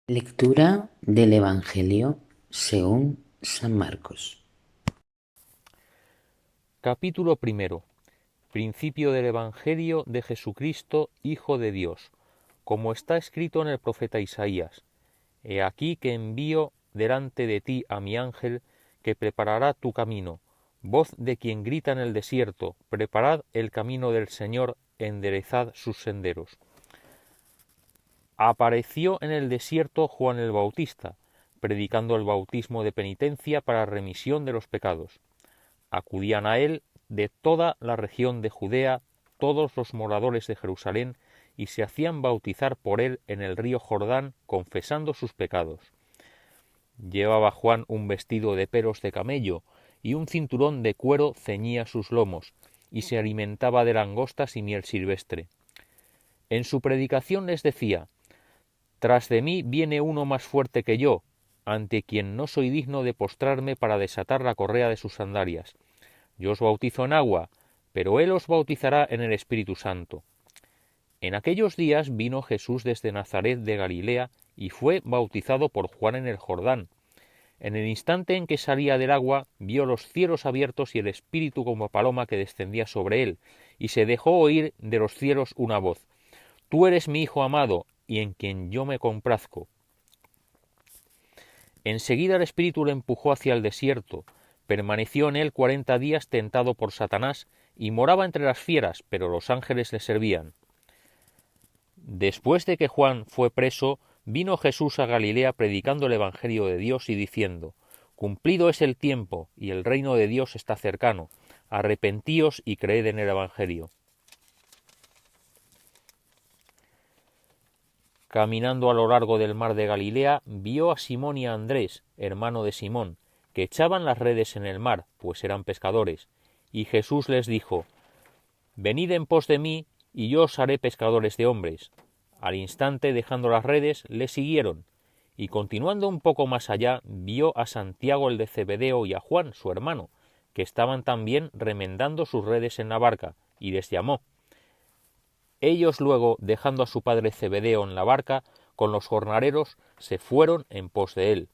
Lectura del Evangelio según San Marcos. Capítulo primero. Principio del Evangelio de Jesucristo, Hijo de Dios, como está escrito en el profeta Isaías. He aquí que envío delante de ti a mi ángel, que preparará tu camino. Voz de quien grita en el desierto, preparad el camino del Señor, enderezad sus senderos. Apareció en el desierto Juan el Bautista, predicando el bautismo de penitencia para remisión de los pecados. Acudían a él de toda la región de Judea todos los moradores de Jerusalén, y se hacían bautizar por él en el río Jordán, confesando sus pecados. Llevaba Juan un vestido de pelos de camello, y un cinturón de cuero ceñía sus lomos, y se alimentaba de langostas y miel silvestre. En su predicación les decía: Tras de mí viene uno más fuerte que yo, ante quien no soy digno de postrarme para desatar la correa de sus sandalias. Yo os bautizo en agua, pero él os bautizará en el Espíritu Santo. En aquellos días vino Jesús desde Nazaret de Galilea y fue bautizado por Juan en el Jordán. En el instante en que salía del agua, vio los cielos abiertos y el Espíritu como paloma que descendía sobre él, y se dejó oír de los cielos una voz: Tú eres mi Hijo amado, y en quien yo me complazco. Enseguida el Espíritu le empujó hacia el desierto. Permaneció en él 40 días tentado por Satanás, y moraba entre las fieras, pero los ángeles le servían. Después de que Juan fue preso, vino Jesús a Galilea predicando el Evangelio de Dios y diciendo: Cumplido es el tiempo, y el reino de Dios está cercano. Arrepentíos y creed en el Evangelio. Caminando a lo largo del mar de Galilea, vio a Simón y a Andrés, hermano de Simón, que echaban las redes en el mar, pues eran pescadores. Y Jesús les dijo: Venid en pos de mí, y yo os haré pescadores de hombres. Al instante, dejando las redes, le siguieron. Y continuando un poco más allá, vio a Santiago el de Zebedeo y a Juan, su hermano, que estaban también remendando sus redes en la barca, y les llamó. Ellos luego, dejando a su padre Zebedeo en la barca, con los jornaleros, se fueron en pos de él.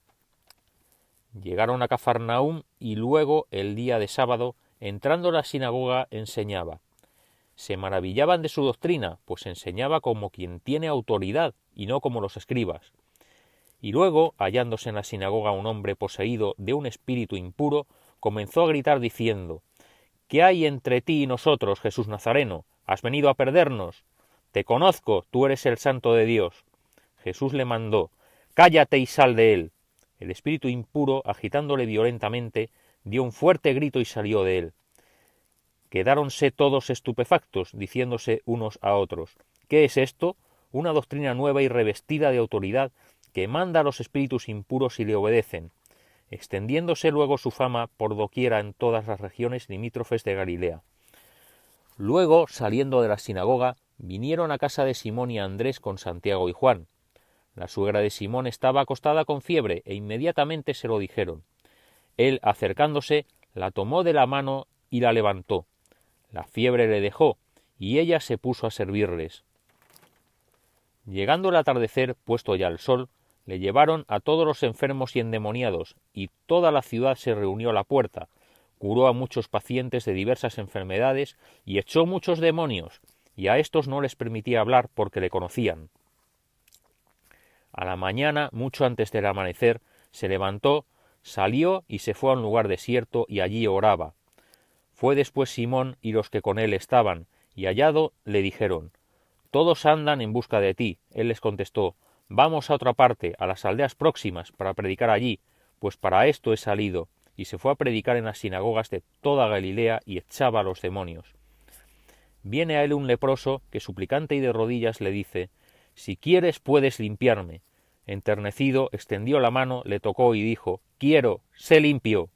Llegaron a Cafarnaúm, y luego, el día de sábado, entrando a la sinagoga, enseñaba. Se maravillaban de su doctrina, pues enseñaba como quien tiene autoridad, y no como los escribas. Y luego, hallándose en la sinagoga un hombre poseído de un espíritu impuro, comenzó a gritar diciendo: ¿Qué hay entre ti y nosotros, Jesús Nazareno? ¿Has venido a perdernos? Te conozco, tú eres el Santo de Dios. Jesús le mandó: Cállate y sal de él. El espíritu impuro, agitándole violentamente, dio un fuerte grito y salió de él. Quedáronse todos estupefactos, diciéndose unos a otros: ¿Qué es esto? Una doctrina nueva y revestida de autoridad, que manda a los espíritus impuros y le obedecen. Extendiéndose luego su fama por doquiera en todas las regiones limítrofes de Galilea. Luego, saliendo de la sinagoga, vinieron a casa de Simón y Andrés con Santiago y Juan. La suegra de Simón estaba acostada con fiebre, e inmediatamente se lo dijeron. Él, acercándose, la tomó de la mano y la levantó. La fiebre le dejó, y ella se puso a servirles. Llegando el atardecer, puesto ya el sol, le llevaron a todos los enfermos y endemoniados, y toda la ciudad se reunió a la puerta. Curó a muchos pacientes de diversas enfermedades y echó muchos demonios, y a estos no les permitía hablar porque le conocían. A la mañana, mucho antes del amanecer, se levantó, salió y se fue a un lugar desierto, y allí oraba. Fue después Simón y los que con él estaban, y hallado le dijeron: Todos andan en busca de ti. Él les contestó: Vamos a otra parte, a las aldeas próximas, para predicar allí, pues para esto he salido. Y se fue a predicar en las sinagogas de toda Galilea y echaba a los demonios. Viene a él un leproso que, suplicante y de rodillas, le dice: Si quieres puedes limpiarme. Enternecido, extendió la mano, le tocó y dijo: Quiero, sé limpio.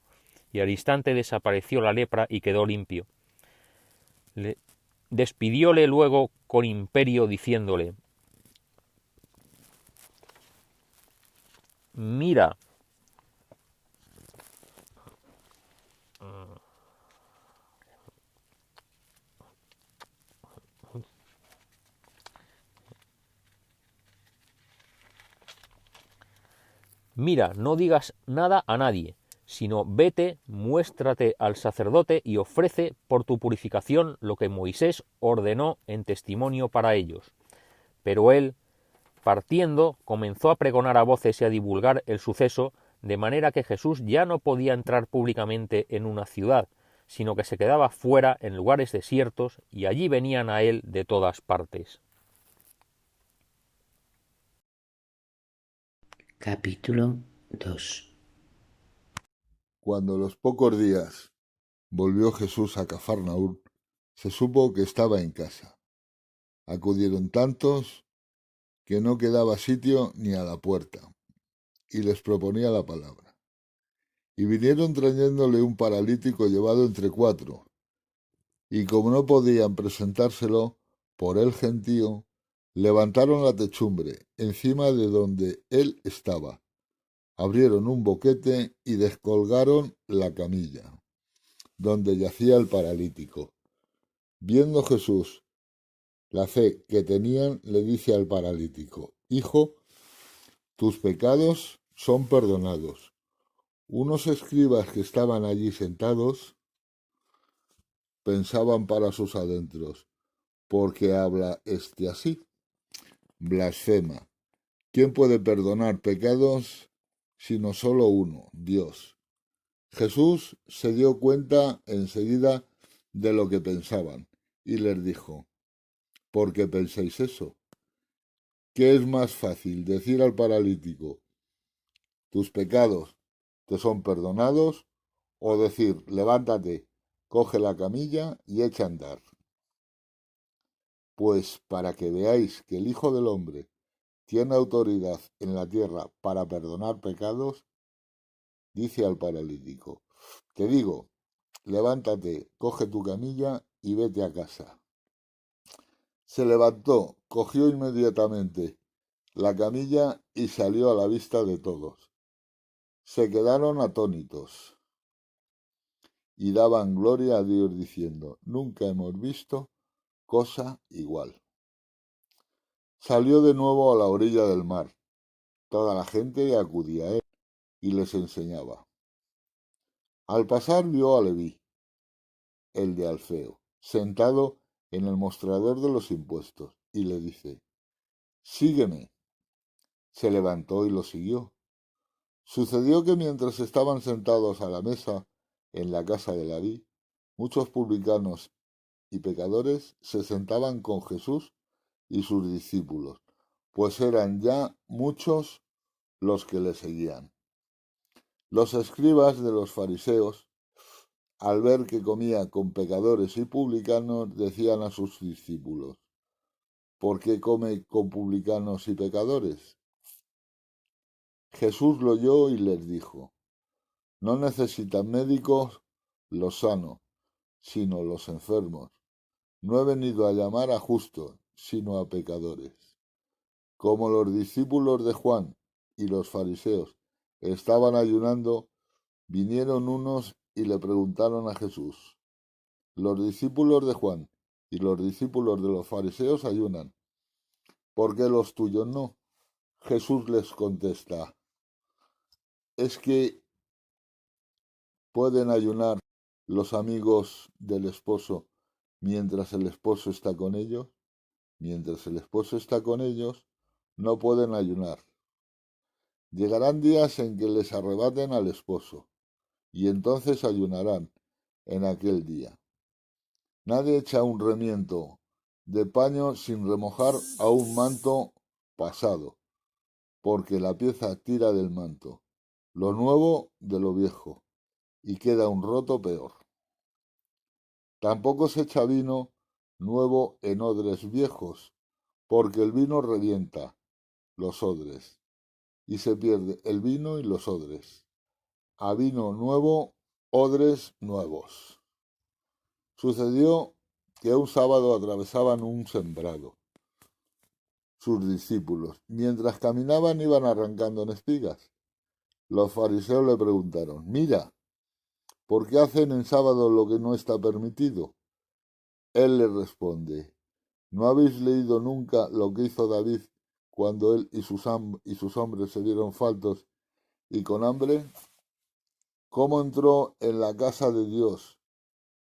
Y al instante desapareció la lepra y quedó limpio. Despidióle luego con imperio diciéndole: Mira, mira, no digas nada a nadie, sino vete, muéstrate al sacerdote y ofrece por tu purificación lo que Moisés ordenó en testimonio para ellos. Pero él, partiendo, comenzó a pregonar a voces y a divulgar el suceso, de manera que Jesús ya no podía entrar públicamente en una ciudad, sino que se quedaba fuera en lugares desiertos, y allí venían a él de todas partes. Capítulo 2. Cuando a los pocos días volvió Jesús a Cafarnaúm, se supo que estaba en casa. Acudieron tantos que no quedaba sitio ni a la puerta, y les proponía la palabra. Y vinieron trayéndole un paralítico llevado entre cuatro, y como no podían presentárselo por el gentío, levantaron la techumbre encima de donde él estaba, abrieron un boquete y descolgaron la camilla donde yacía el paralítico. Viendo Jesús la fe que tenían, le dice al paralítico: Hijo, tus pecados son perdonados. Unos escribas que estaban allí sentados pensaban para sus adentros: ¿por qué habla este así? Blasfema. ¿Quién puede perdonar pecados sino solo uno, Dios? Jesús se dio cuenta enseguida de lo que pensaban y les dijo: ¿por qué pensáis eso? ¿Qué es más fácil, decir al paralítico: tus pecados te son perdonados, o decir: levántate, coge la camilla y echa a andar? Pues para que veáis que el Hijo del Hombre tiene autoridad en la tierra para perdonar pecados, dice al paralítico: te digo, levántate, coge tu camilla y vete a casa. Se levantó, cogió inmediatamente la camilla y salió a la vista de todos. Se quedaron atónitos y daban gloria a Dios diciendo: nunca hemos visto cosa igual. Salió de nuevo a la orilla del mar. Toda la gente acudía a él y les enseñaba. Al pasar vio a Leví, el de Alfeo, sentado en el mostrador de los impuestos, y le dice: sígueme. Se levantó y lo siguió. Sucedió que mientras estaban sentados a la mesa en la casa de Leví, muchos publicanos y pecadores se sentaban con Jesús y sus discípulos, pues eran ya muchos los que le seguían. Los escribas de los fariseos, al ver que comía con pecadores y publicanos, decían a sus discípulos: ¿por qué come con publicanos y pecadores? Jesús lo oyó y les dijo: no necesitan médicos los sanos, sino los enfermos. No he venido a llamar a justos, sino a pecadores. Como los discípulos de Juan y los fariseos estaban ayunando, vinieron unos y le preguntaron a Jesús: los discípulos de Juan y los discípulos de los fariseos ayunan, ¿por qué los tuyos no? Jesús les contesta: ¿es que pueden ayunar los amigos del esposo mientras el esposo está con ellos? Mientras el esposo está con ellos, no pueden ayunar. Llegarán días en que les arrebaten al esposo, y entonces ayunarán en aquel día. Nadie echa un remiendo de paño sin remojar a un manto pasado, porque la pieza tira del manto, lo nuevo de lo viejo, y queda un roto peor. Tampoco se echa vino nuevo en odres viejos, porque el vino revienta los odres, y se pierde el vino y los odres. A vino nuevo, odres nuevos. Sucedió que un sábado atravesaban un sembrado. Sus discípulos, mientras caminaban, iban arrancando en espigas. Los fariseos le preguntaron: mira, ¿por qué hacen en sábado lo que no está permitido? Él les responde: ¿no habéis leído nunca lo que hizo David cuando él y sus hombres se vieron faltos y con hambre, cómo entró en la casa de Dios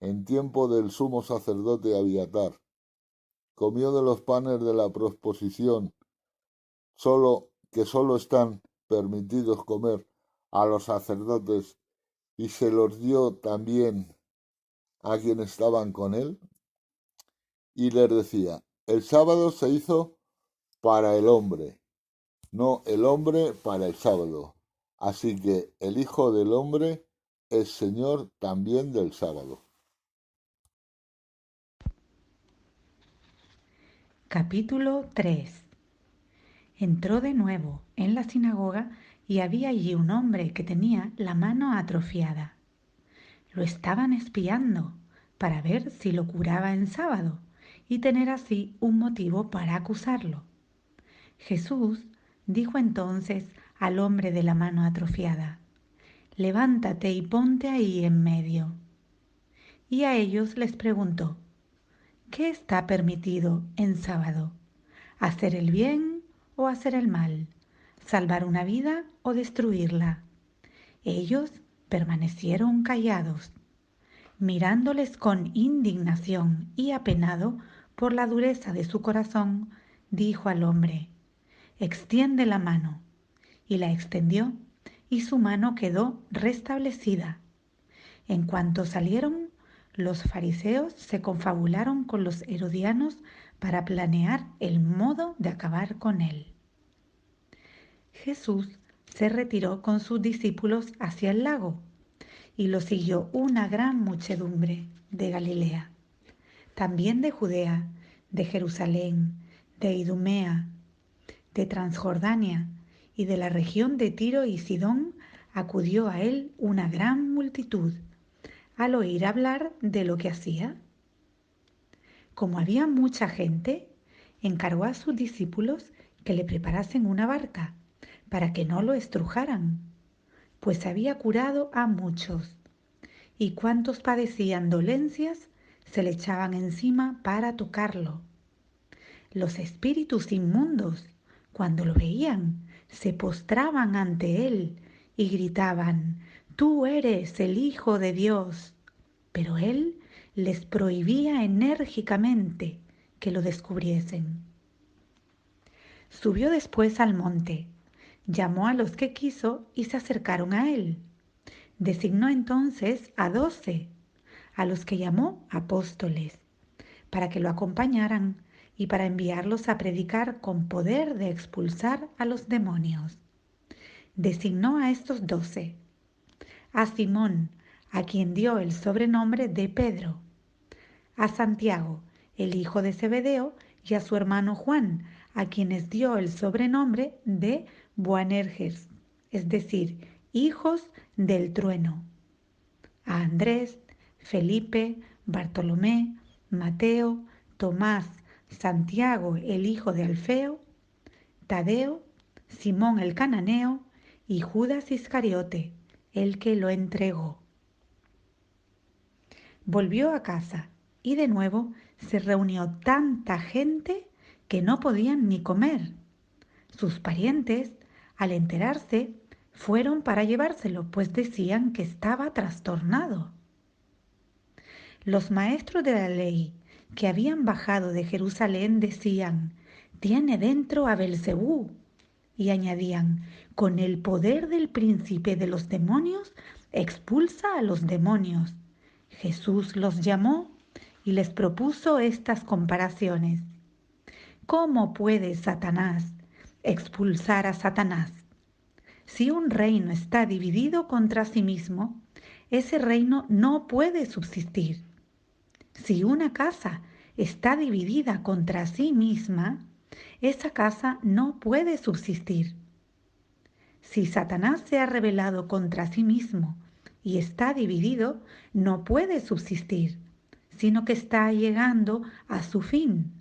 en tiempo del sumo sacerdote Abiatar, comió de los panes de la proposición, que solo están permitidos comer a los sacerdotes, y se los dio también a quienes estaban con él, y les decía, el sábado se hizo para el hombre, no el hombre para el sábado. Así que el Hijo del Hombre es Señor también del sábado. Capítulo 3. Entró de nuevo en la sinagoga y había allí un hombre que tenía la mano atrofiada. Lo estaban espiando para ver si lo curaba en sábado y tener así un motivo para acusarlo. Jesús dijo entonces al hombre de la mano atrofiada, levántate y ponte ahí en medio. Y a ellos les preguntó, ¿qué está permitido en sábado? ¿Hacer el bien o hacer el mal? ¿Salvar una vida o destruirla? Ellos permanecieron callados, mirándoles con indignación, y apenado por la dureza de su corazón, dijo al hombre, extiende la mano. Y la extendió, y su mano quedó restablecida. En cuanto salieron, los fariseos se confabularon con los herodianos para planear el modo de acabar con él. Jesús se retiró con sus discípulos hacia el lago, y lo siguió una gran muchedumbre de Galilea, también de Judea, de Jerusalén, de Idumea, de Transjordania y de la región de Tiro y Sidón. Acudió a él una gran multitud al oír hablar de lo que hacía. Como había mucha gente, encargó a sus discípulos que le preparasen una barca para que no lo estrujaran, pues había curado a muchos, y cuantos padecían dolencias se le echaban encima para tocarlo. Los espíritus inmundos, cuando lo veían, se postraban ante él y gritaban, tú eres el Hijo de Dios. Pero él les prohibía enérgicamente que lo descubriesen. Subió después al monte, llamó a los que quiso y se acercaron a él. Designó entonces a 12, a los que llamó apóstoles, para que lo acompañaran y para enviarlos a predicar con poder de expulsar a los demonios. Designó a estos 12, a Simón, a quien dio el sobrenombre de Pedro, a Santiago, el hijo de Zebedeo, y a su hermano Juan, a quienes dio el sobrenombre de Boanerges, es decir, hijos del trueno, a Andrés, Felipe, Bartolomé, Mateo, Tomás, Santiago, el hijo de Alfeo, Tadeo, Simón el cananeo y Judas Iscariote, el que lo entregó. Volvió a casa y de nuevo se reunió tanta gente que no podían ni comer. Sus parientes, al enterarse, fueron para llevárselo, pues decían que estaba trastornado. Los maestros de la ley que habían bajado de Jerusalén decían, tiene dentro a Belcebú, y añadían, con el poder del príncipe de los demonios, expulsa a los demonios. Jesús los llamó y les propuso estas comparaciones. ¿Cómo puede Satanás expulsar a Satanás? Si un reino está dividido contra sí mismo, ese reino no puede subsistir. Si una casa está dividida contra sí misma, esa casa no puede subsistir. Si Satanás se ha rebelado contra sí mismo y está dividido, no puede subsistir, sino que está llegando a su fin.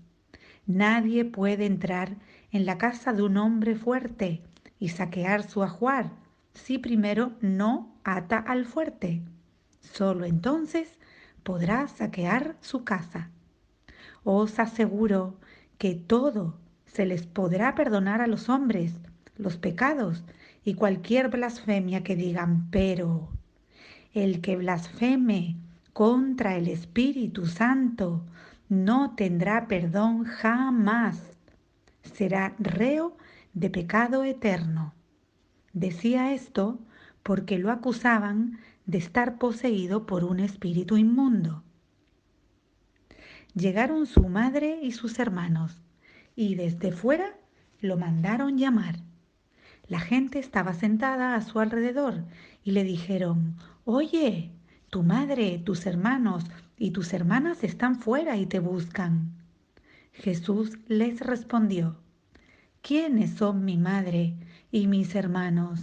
Nadie puede entrar en la casa de un hombre fuerte y saquear su ajuar si primero no ata al fuerte. Solo entonces podrá saquear su casa. Os aseguro que todo se les podrá perdonar a los hombres los pecados y cualquier blasfemia que digan, pero el que blasfeme contra el Espíritu Santo no tendrá perdón jamás. Será reo de pecado eterno. Decía esto porque lo acusaban de estar poseído por un espíritu inmundo. Llegaron su madre y sus hermanos, y desde fuera lo mandaron llamar. La gente estaba sentada a su alrededor y le dijeron, «Oye, tu madre, tus hermanos y tus hermanas están fuera y te buscan». Jesús les respondió, «¿Quiénes son mi madre y mis hermanos?».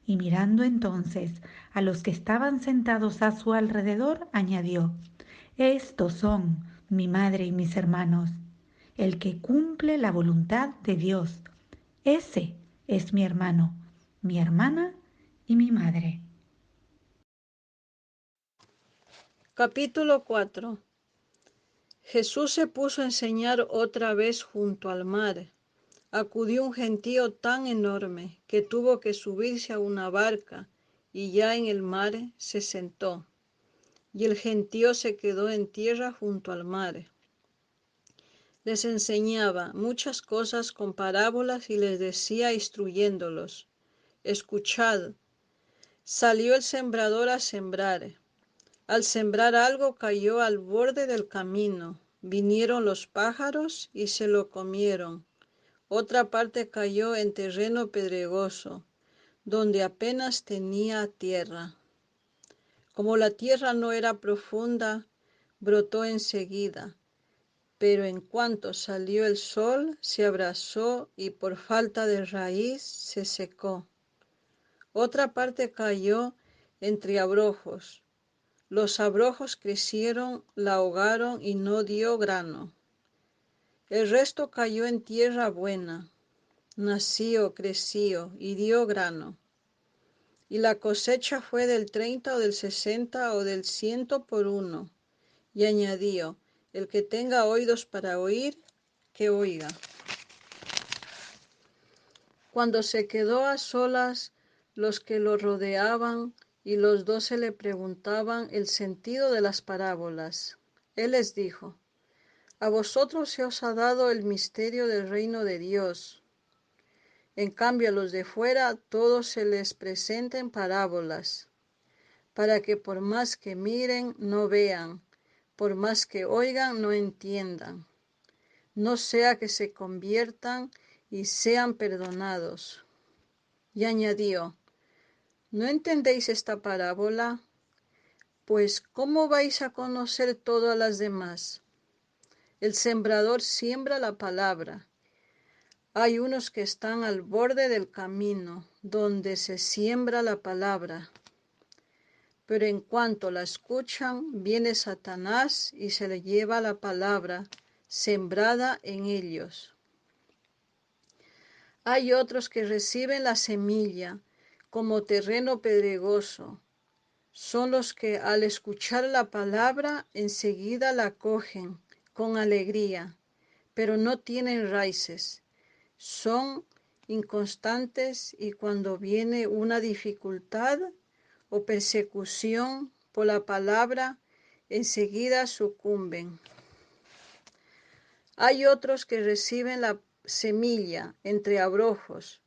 Y mirando entonces a los que estaban sentados a su alrededor, añadió, «Estos son mi madre y mis hermanos. El que cumple la voluntad de Dios, ese es mi hermano, mi hermana y mi madre». Capítulo 4. Jesús se puso a enseñar otra vez junto al mar. Acudió un gentío tan enorme que tuvo que subirse a una barca y ya en el mar se sentó. Y el gentío se quedó en tierra junto al mar. Les enseñaba muchas cosas con parábolas y les decía instruyéndolos, «Escuchad, salió el sembrador a sembrar. Al sembrar algo cayó al borde del camino. Vinieron los pájaros y se lo comieron. Otra parte cayó en terreno pedregoso, donde apenas tenía tierra. Como la tierra no era profunda, brotó enseguida, pero en cuanto salió el sol, se abrasó y por falta de raíz se secó. Otra parte cayó entre abrojos. Los abrojos crecieron, la ahogaron y no dio grano. El resto cayó en tierra buena, nació, creció y dio grano. Y la cosecha fue del 30 o del 60 o del 100 por uno. Y añadió, el que tenga oídos para oír, que oiga. Cuando se quedó a solas, los que lo rodeaban y los 12 le preguntaban el sentido de las parábolas. Él les dijo, a vosotros se os ha dado el misterio del reino de Dios. En cambio, a los de fuera todos se les presenta en parábolas, para que por más que miren, no vean, por más que oigan, no entiendan. No sea que se conviertan y sean perdonados. Y añadió, ¿no entendéis esta parábola? Pues, ¿cómo vais a conocer todas las demás? El sembrador siembra la palabra. Hay unos que están al borde del camino, donde se siembra la palabra. Pero en cuanto la escuchan, viene Satanás y se le lleva la palabra sembrada en ellos. Hay otros que reciben la semilla como terreno pedregoso. Son los que al escuchar la palabra enseguida la cogen con alegría, pero no tienen raíces. Son inconstantes y cuando viene una dificultad o persecución por la palabra, enseguida sucumben. Hay otros que reciben la semilla entre abrojos.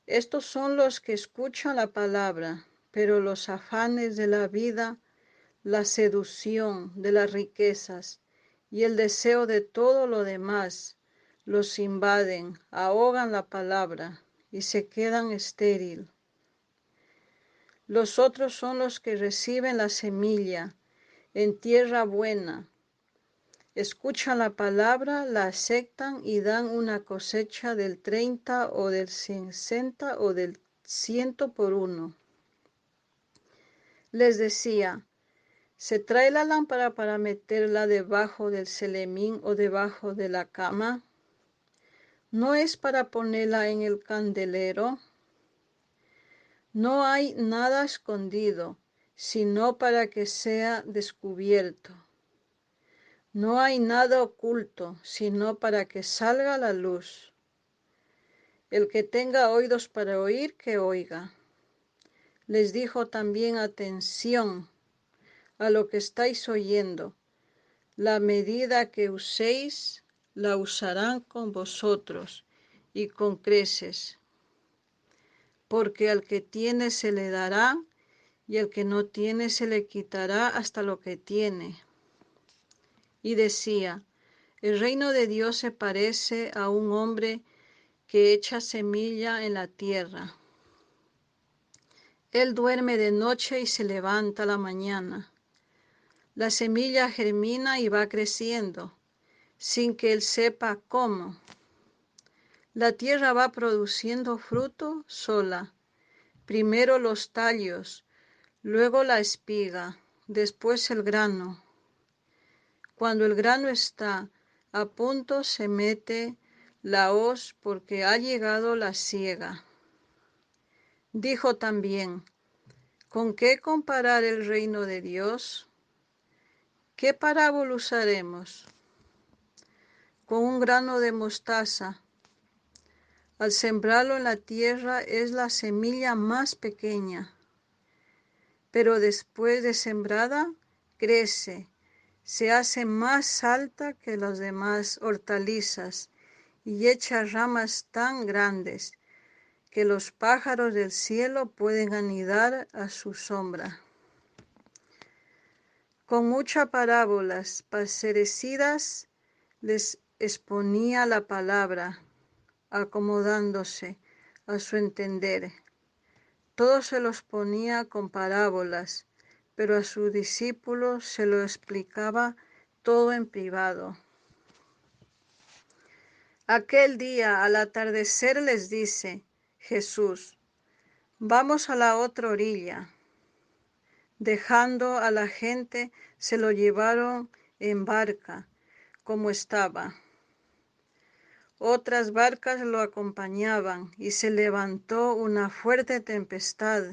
Estos son los que escuchan la palabra, pero los afanes de la vida, la seducción de las riquezas y el deseo de todo lo demás los invaden, ahogan la palabra y se quedan estéril. Los otros son los que reciben la semilla en tierra buena. Escuchan la palabra, la aceptan y dan una cosecha del 30 o del 60 o del 100 por uno. Les decía, ¿se trae la lámpara para meterla debajo del celemín o debajo de la cama? ¿No es para ponerla en el candelero? No hay nada escondido, sino para que sea descubierto. No hay nada oculto, sino para que salga a la luz. El que tenga oídos para oír, que oiga. Les dijo también: atención a lo que estáis oyendo. La medida que uséis, la usarán con vosotros y con creces. Porque al que tiene se le dará, y al que no tiene se le quitará hasta lo que tiene. Y decía: el reino de Dios se parece a un hombre que echa semilla en la tierra. Él duerme de noche y se levanta a la mañana. La semilla germina y va creciendo, sin que él sepa cómo. La tierra va produciendo fruto sola. Primero los tallos, luego la espiga, después el grano. Cuando el grano está a punto, se mete la hoz porque ha llegado la siega. Dijo también: ¿con qué comparar el reino de Dios? ¿Qué parábola usaremos? Con un grano de mostaza. Al sembrarlo en la tierra es la semilla más pequeña, pero después de sembrada crece, se hace más alta que las demás hortalizas y echa ramas tan grandes que los pájaros del cielo pueden anidar a su sombra. Con muchas parábolas parecidas les exponía la palabra, acomodándose a su entender. Todo se los ponía con parábolas, pero a sus discípulos se lo explicaba todo en privado. Aquel día, al atardecer, les dice Jesús: vamos a la otra orilla. Dejando a la gente, se lo llevaron en barca, como estaba. Otras barcas lo acompañaban y se levantó una fuerte tempestad,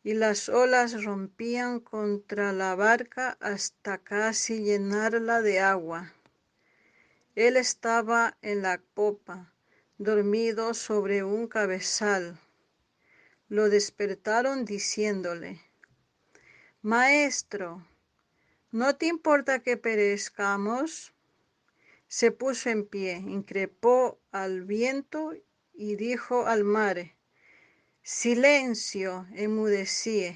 y las olas rompían contra la barca hasta casi llenarla de agua. Él estaba en la popa, dormido sobre un cabezal. Lo despertaron diciéndole: Maestro, ¿no te importa que perezcamos? Se puso en pie, increpó al viento y dijo al mar: silencio, enmudecí.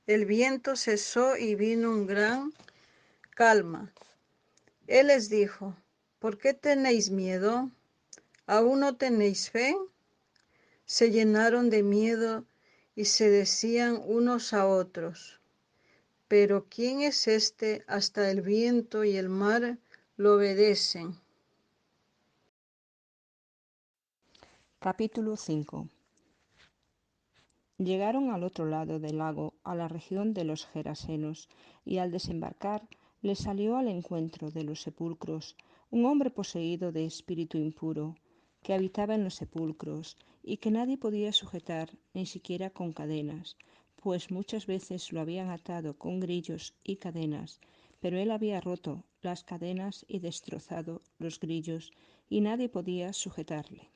El viento cesó y vino un gran calma. Él les dijo: ¿por qué tenéis miedo? ¿Aún no tenéis fe? Se llenaron de miedo y se decían unos a otros: pero ¿quién es este? Hasta el viento y el mar lo obedecen. Capítulo 5. Llegaron al otro lado del lago, a la región de los Gerasenos, y al desembarcar les salió al encuentro de los sepulcros un hombre poseído de espíritu impuro, que habitaba en los sepulcros, y que nadie podía sujetar, ni siquiera con cadenas, pues muchas veces lo habían atado con grillos y cadenas, pero él había roto las cadenas y destrozado los grillos, y nadie podía sujetarle.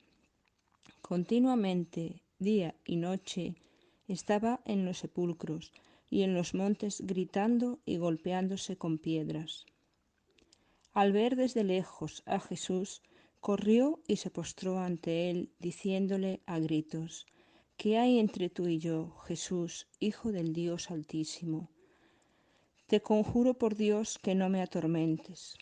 Continuamente, día y noche, estaba en los sepulcros y en los montes gritando y golpeándose con piedras. Al ver desde lejos a Jesús, corrió y se postró ante él, diciéndole a gritos: ¿qué hay entre tú y yo, Jesús, Hijo del Dios Altísimo? Te conjuro por Dios que no me atormentes.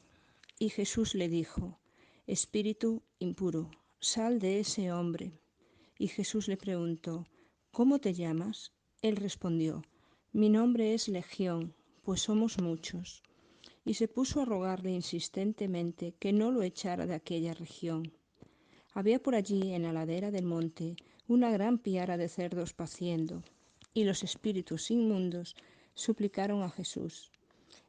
Y Jesús le dijo: espíritu impuro, sal de ese hombre. Y Jesús le preguntó: ¿cómo te llamas? Él respondió: mi nombre es Legión, pues somos muchos. Y se puso a rogarle insistentemente que no lo echara de aquella región. Había por allí, en la ladera del monte, una gran piara de cerdos paciendo, y los espíritus inmundos suplicaron a Jesús: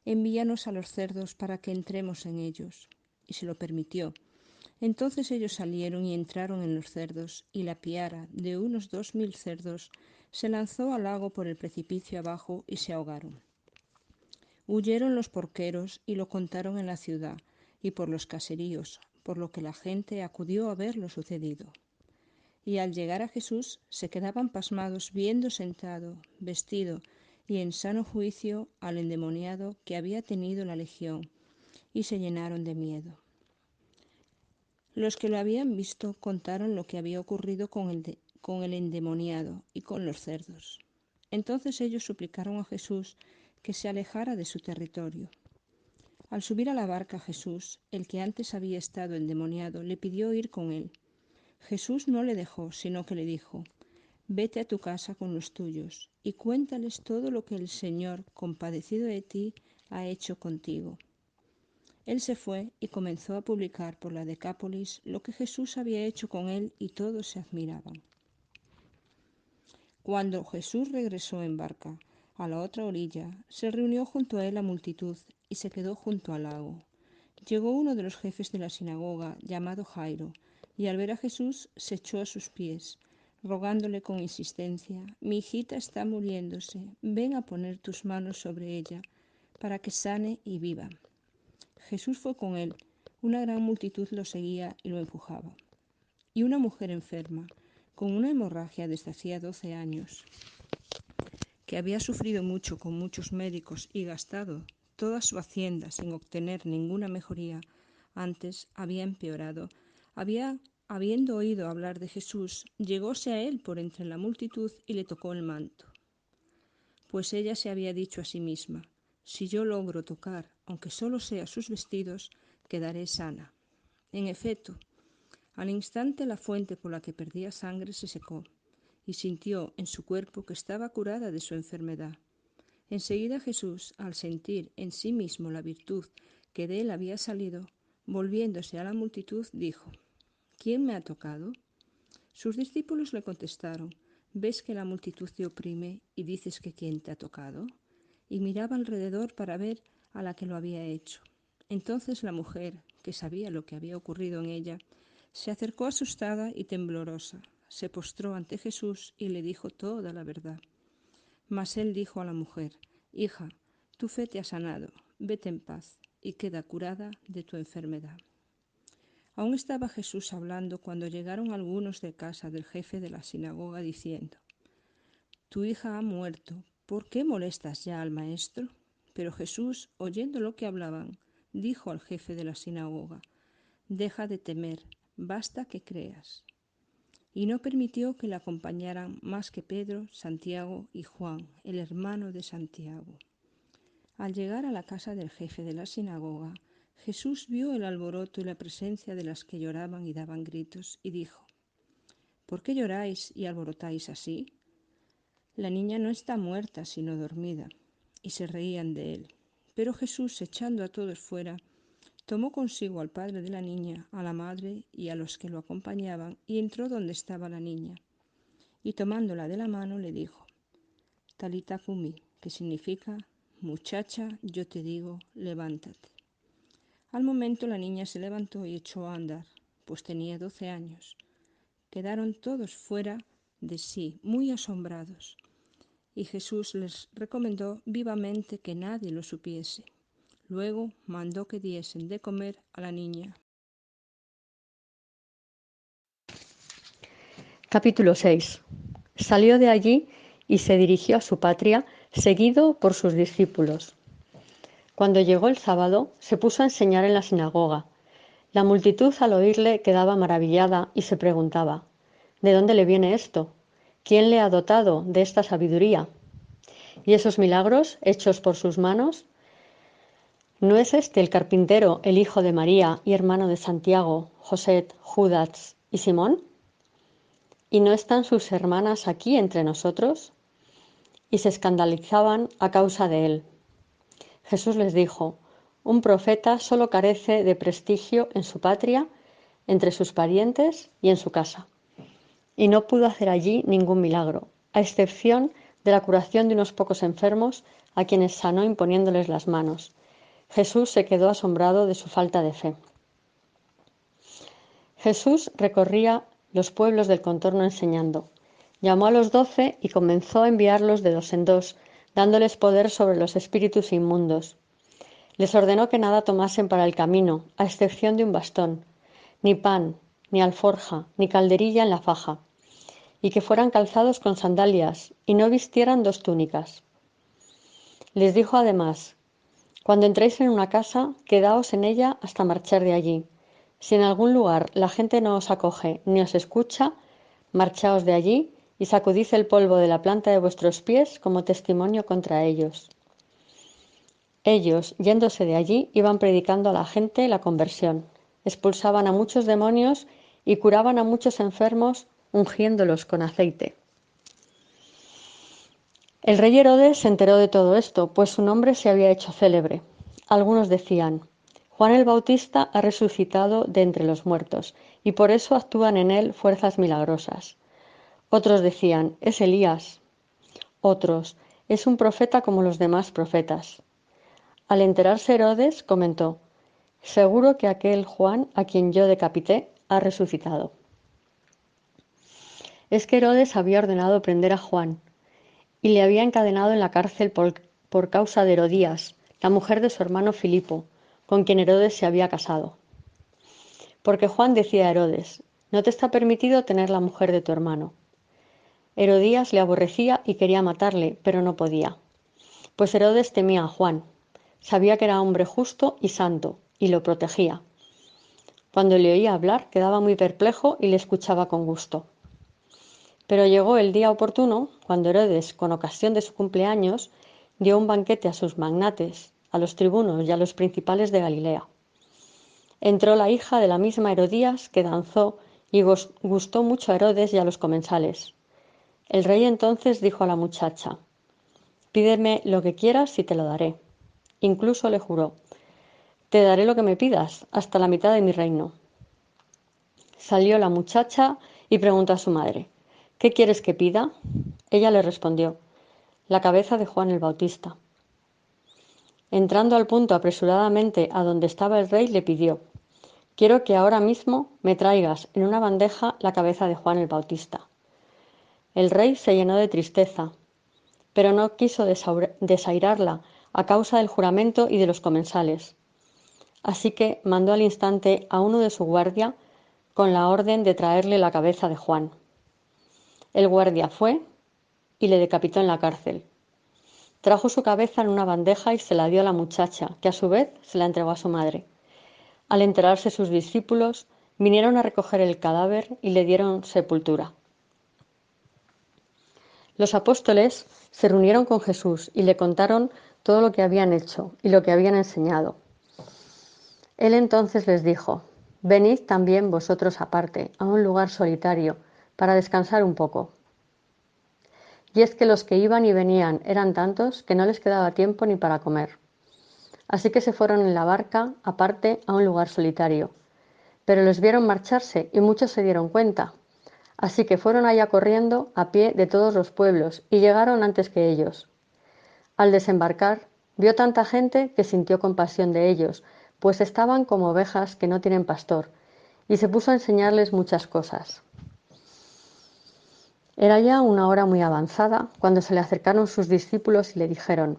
envíanos a los cerdos para que entremos en ellos. Y se lo permitió. Entonces ellos salieron y entraron en los cerdos, y la piara, de unos 2000 cerdos, se lanzó al lago por el precipicio abajo y se ahogaron. Huyeron los porqueros y lo contaron en la ciudad y por los caseríos, por lo que la gente acudió a ver lo sucedido. Y al llegar a Jesús se quedaban pasmados viendo sentado, vestido y en sano juicio al endemoniado que había tenido la legión, y se llenaron de miedo. Los que lo habían visto contaron lo que había ocurrido con el endemoniado y con los cerdos. Entonces ellos suplicaron a Jesús que se alejara de su territorio. Al subir a la barca Jesús, el que antes había estado endemoniado, le pidió ir con él. Jesús no le dejó, sino que le dijo: «Vete a tu casa con los tuyos y cuéntales todo lo que el Señor, compadecido de ti, ha hecho contigo». Él se fue y comenzó a publicar por la Decápolis lo que Jesús había hecho con él, y todos se admiraban. Cuando Jesús regresó en barca a la otra orilla, se reunió junto a él la multitud y se quedó junto al lago. Llegó uno de los jefes de la sinagoga, llamado Jairo, y al ver a Jesús se echó a sus pies, rogándole con insistencia: «Mi hijita está muriéndose, ven a poner tus manos sobre ella, para que sane y viva». Jesús fue con él, una gran multitud lo seguía y lo empujaba. Y una mujer enferma, con una hemorragia desde hacía 12 años, que había sufrido mucho con muchos médicos y gastado toda su hacienda sin obtener ninguna mejoría, antes había empeorado, habiendo oído hablar de Jesús, llegóse a él por entre la multitud y le tocó el manto. Pues ella se había dicho a sí misma: «Si yo logro tocar, aunque solo sea sus vestidos, quedaré sana». En efecto, al instante la fuente por la que perdía sangre se secó, y sintió en su cuerpo que estaba curada de su enfermedad. Enseguida Jesús, al sentir en sí mismo la virtud que de él había salido, volviéndose a la multitud, dijo: «¿Quién me ha tocado?». Sus discípulos le contestaron: «¿Ves que la multitud te oprime y dices que quién te ha tocado?». Y miraba alrededor para ver a la que lo había hecho. Entonces la mujer, que sabía lo que había ocurrido en ella, se acercó asustada y temblorosa, se postró ante Jesús y le dijo toda la verdad. Mas él dijo a la mujer: «Hija, tu fe te ha sanado, vete en paz y queda curada de tu enfermedad». Aún estaba Jesús hablando cuando llegaron algunos de casa del jefe de la sinagoga diciendo: «Tu hija ha muerto, ¿por qué molestas ya al maestro?». Pero Jesús, oyendo lo que hablaban, dijo al jefe de la sinagoga: «Deja de temer, basta que creas». Y no permitió que le acompañaran más que Pedro, Santiago y Juan, el hermano de Santiago. Al llegar a la casa del jefe de la sinagoga, Jesús vio el alboroto y la presencia de las que lloraban y daban gritos, y dijo: «¿Por qué lloráis y alborotáis así? La niña no está muerta, sino dormida». Y se reían de él. Pero Jesús, echando a todos fuera, tomó consigo al padre de la niña, a la madre y a los que lo acompañaban, y entró donde estaba la niña. Y tomándola de la mano le dijo: «Talita cumi», que significa: «Muchacha, yo te digo, levántate». Al momento la niña se levantó y echó a andar, pues tenía 12 años. Quedaron todos fuera de sí, muy asombrados. Y Jesús les recomendó vivamente que nadie lo supiese. Luego mandó que diesen de comer a la niña. Capítulo 6. Salió de allí y se dirigió a su patria, seguido por sus discípulos. Cuando llegó el sábado, se puso a enseñar en la sinagoga. La multitud, al oírle, quedaba maravillada y se preguntaba: «¿De dónde le viene esto? ¿Quién le ha dotado de esta sabiduría? ¿Y esos milagros hechos por sus manos? ¿No es este el carpintero, el hijo de María y hermano de Santiago, José, Judas y Simón? ¿Y no están sus hermanas aquí entre nosotros?». Y se escandalizaban a causa de él. Jesús les dijo: «Un profeta solo carece de prestigio en su patria, entre sus parientes y en su casa». Y no pudo hacer allí ningún milagro, a excepción de la curación de unos pocos enfermos, a quienes sanó imponiéndoles las manos. Jesús se quedó asombrado de su falta de fe. Jesús recorría los pueblos del contorno enseñando. Llamó a los 12 y comenzó a enviarlos de 2 en 2, dándoles poder sobre los espíritus inmundos. Les ordenó que nada tomasen para el camino, a excepción de un bastón, ni pan, ni alforja, ni calderilla en la faja, y que fueran calzados con sandalias, y no vistieran 2 túnicas. Les dijo además: cuando entréis en una casa, quedaos en ella hasta marchar de allí. Si en algún lugar la gente no os acoge ni os escucha, marchaos de allí y sacudid el polvo de la planta de vuestros pies como testimonio contra ellos. Ellos, yéndose de allí, iban predicando a la gente la conversión, expulsaban a muchos demonios y curaban a muchos enfermos, ungiéndolos con aceite. El rey Herodes se enteró de todo esto, pues su nombre se había hecho célebre. Algunos decían: Juan el Bautista ha resucitado de entre los muertos, y por eso actúan en él fuerzas milagrosas. Otros decían: es Elías. Otros: es un profeta como los demás profetas. Al enterarse Herodes, comentó: seguro que aquel Juan, a quien yo decapité, ha resucitado. Es que Herodes había ordenado prender a Juan y le había encadenado en la cárcel por causa de Herodías, la mujer de su hermano Filipo, con quien Herodes se había casado. Porque Juan decía a Herodes: no te está permitido tener la mujer de tu hermano. Herodías le aborrecía y quería matarle, pero no podía, pues Herodes temía a Juan, sabía que era hombre justo y santo, y lo protegía. Cuando le oía hablar, quedaba muy perplejo y le escuchaba con gusto. Pero llegó el día oportuno, cuando Herodes, con ocasión de su cumpleaños, dio un banquete a sus magnates, a los tribunos y a los principales de Galilea. Entró la hija de la misma Herodías, que danzó y gustó mucho a Herodes y a los comensales. El rey entonces dijo a la muchacha: pídeme lo que quieras y te lo daré. Incluso le juró: te daré lo que me pidas, hasta la mitad de mi reino. Salió la muchacha y preguntó a su madre: ¿qué quieres que pida? Ella le respondió: la cabeza de Juan el Bautista. Entrando al punto apresuradamente a donde estaba el rey, le pidió: quiero que ahora mismo me traigas en una bandeja la cabeza de Juan el Bautista. El rey se llenó de tristeza, pero no quiso desairarla a causa del juramento y de los comensales. Así que mandó al instante a uno de su guardia con la orden de traerle la cabeza de Juan. El guardia fue y le decapitó en la cárcel. Trajo su cabeza en una bandeja y se la dio a la muchacha, que a su vez se la entregó a su madre. Al enterarse sus discípulos, vinieron a recoger el cadáver y le dieron sepultura. Los apóstoles se reunieron con Jesús y le contaron todo lo que habían hecho y lo que habían enseñado. Él entonces les dijo: venid también vosotros aparte, a un lugar solitario, para descansar un poco. Y es que los que iban y venían eran tantos que no les quedaba tiempo ni para comer. Así que se fueron en la barca aparte a un lugar solitario. Pero les vieron marcharse y muchos se dieron cuenta. Así que fueron allá corriendo a pie de todos los pueblos y llegaron antes que ellos. Al desembarcar, vio tanta gente que sintió compasión de ellos, pues estaban como ovejas que no tienen pastor, y se puso a enseñarles muchas cosas. Era ya una hora muy avanzada cuando se le acercaron sus discípulos y le dijeron: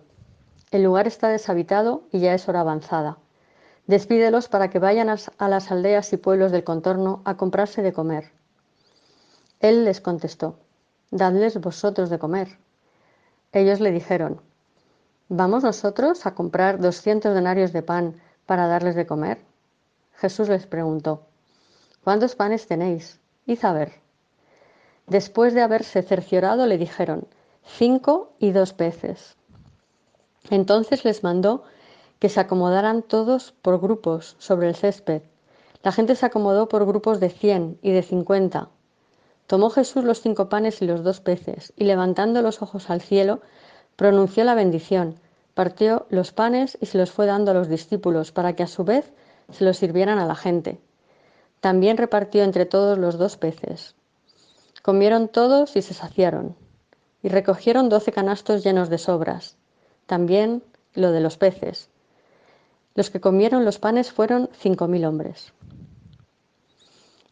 el lugar está deshabitado y ya es hora avanzada. Despídelos para que vayan a las aldeas y pueblos del contorno a comprarse de comer. Él les contestó: dadles vosotros de comer. Ellos le dijeron: ¿vamos nosotros a comprar 200 denarios de pan para darles de comer? Jesús les preguntó: ¿cuántos panes tenéis? Id a ver. Después de haberse cerciorado, le dijeron: 5 y 2 peces. Entonces les mandó que se acomodaran todos por grupos sobre el césped. La gente se acomodó por grupos de 100 y de 50. Tomó Jesús los 5 panes y los 2 peces, y levantando los ojos al cielo, pronunció la bendición, partió los panes y se los fue dando a los discípulos, para que a su vez se los sirvieran a la gente. También repartió entre todos los 2 peces. Comieron todos y se saciaron, y recogieron 12 canastos llenos de sobras, también lo de los peces. Los que comieron los panes fueron 5.000 hombres.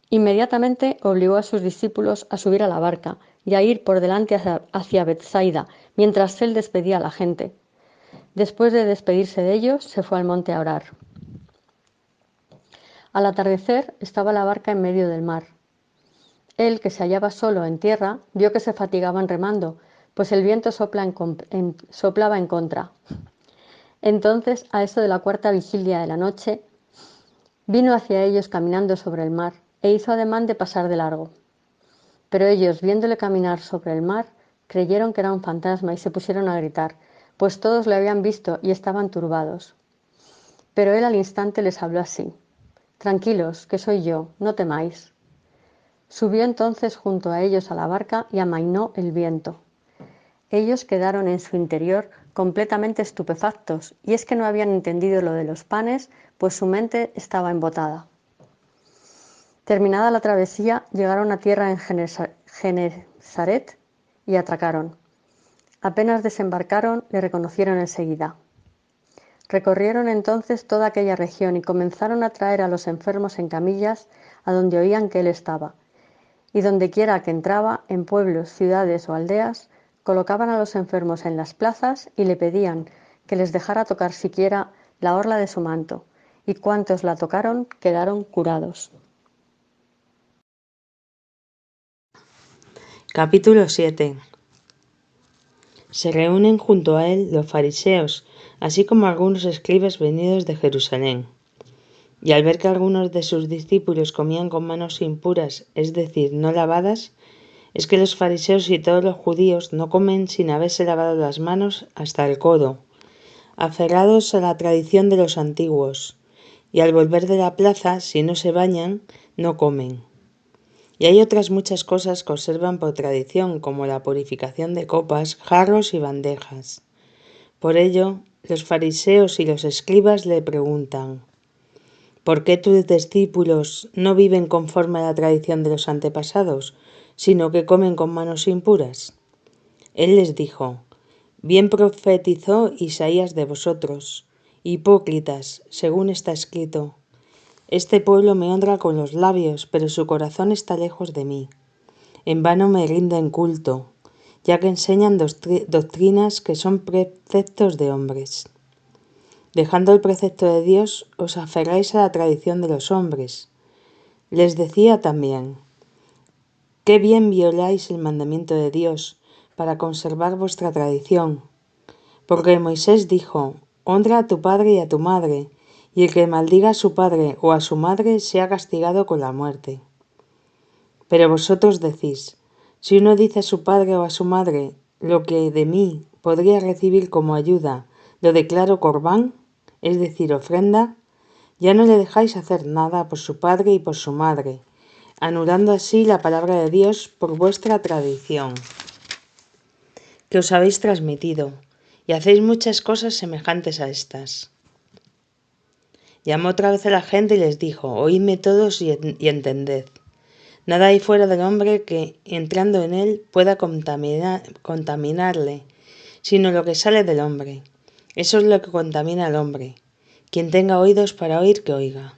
Inmediatamente obligó a sus discípulos a subir a la barca y a ir por delante hacia Betsaida, mientras él despedía a la gente. Después de despedirse de ellos, se fue al monte a orar. Al atardecer estaba la barca en medio del mar. Él, que se hallaba solo en tierra, vio que se fatigaban remando, pues el viento soplaba en contra. Entonces, a eso de la 4ª vigilia de la noche, vino hacia ellos caminando sobre el mar, e hizo ademán de pasar de largo. Pero ellos, viéndole caminar sobre el mar, creyeron que era un fantasma y se pusieron a gritar, pues todos le habían visto y estaban turbados. Pero él al instante les habló así: Tranquilos, que soy yo, no temáis. Subió entonces junto a ellos a la barca y amainó el viento. Ellos quedaron en su interior completamente estupefactos, y es que no habían entendido lo de los panes, pues su mente estaba embotada. Terminada la travesía, llegaron a tierra en Genesaret y atracaron. Apenas desembarcaron, le reconocieron enseguida. Recorrieron entonces toda aquella región y comenzaron a traer a los enfermos en camillas a donde oían que él estaba. Y dondequiera que entraba, en pueblos, ciudades o aldeas, colocaban a los enfermos en las plazas y le pedían que les dejara tocar siquiera la orla de su manto, y cuantos la tocaron quedaron curados. Capítulo 7. Se reúnen junto a él los fariseos, así como algunos escribas venidos de Jerusalén. Y al ver que algunos de sus discípulos comían con manos impuras, es decir, no lavadas, es que los fariseos y todos los judíos no comen sin haberse lavado las manos hasta el codo, aferrados a la tradición de los antiguos, y al volver de la plaza, si no se bañan, no comen. Y hay otras muchas cosas que observan por tradición, como la purificación de copas, jarros y bandejas. Por ello, los fariseos y los escribas le preguntan: ¿por qué tus discípulos no viven conforme a la tradición de los antepasados, sino que comen con manos impuras? Él les dijo: bien profetizó Isaías de vosotros, hipócritas, según está escrito: este pueblo me honra con los labios, pero su corazón está lejos de mí. En vano me rinden culto, ya que enseñan doctrinas que son preceptos de hombres. Dejando el precepto de Dios, os aferráis a la tradición de los hombres. Les decía también: qué bien violáis el mandamiento de Dios para conservar vuestra tradición. Porque Moisés dijo: honra a tu padre y a tu madre, y el que maldiga a su padre o a su madre sea castigado con la muerte. Pero vosotros decís: si uno dice a su padre o a su madre, lo que de mí podría recibir como ayuda, lo declaro corbán, es decir, ofrenda, ya no le dejáis hacer nada por su padre y por su madre, anulando así la palabra de Dios por vuestra tradición, que os habéis transmitido, y hacéis muchas cosas semejantes a estas. Llamó otra vez a la gente y les dijo: oídme todos y entended. Nada hay fuera del hombre que, entrando en él, pueda contaminarle, sino lo que sale del hombre. Eso es lo que contamina al hombre. Quien tenga oídos para oír, que oiga.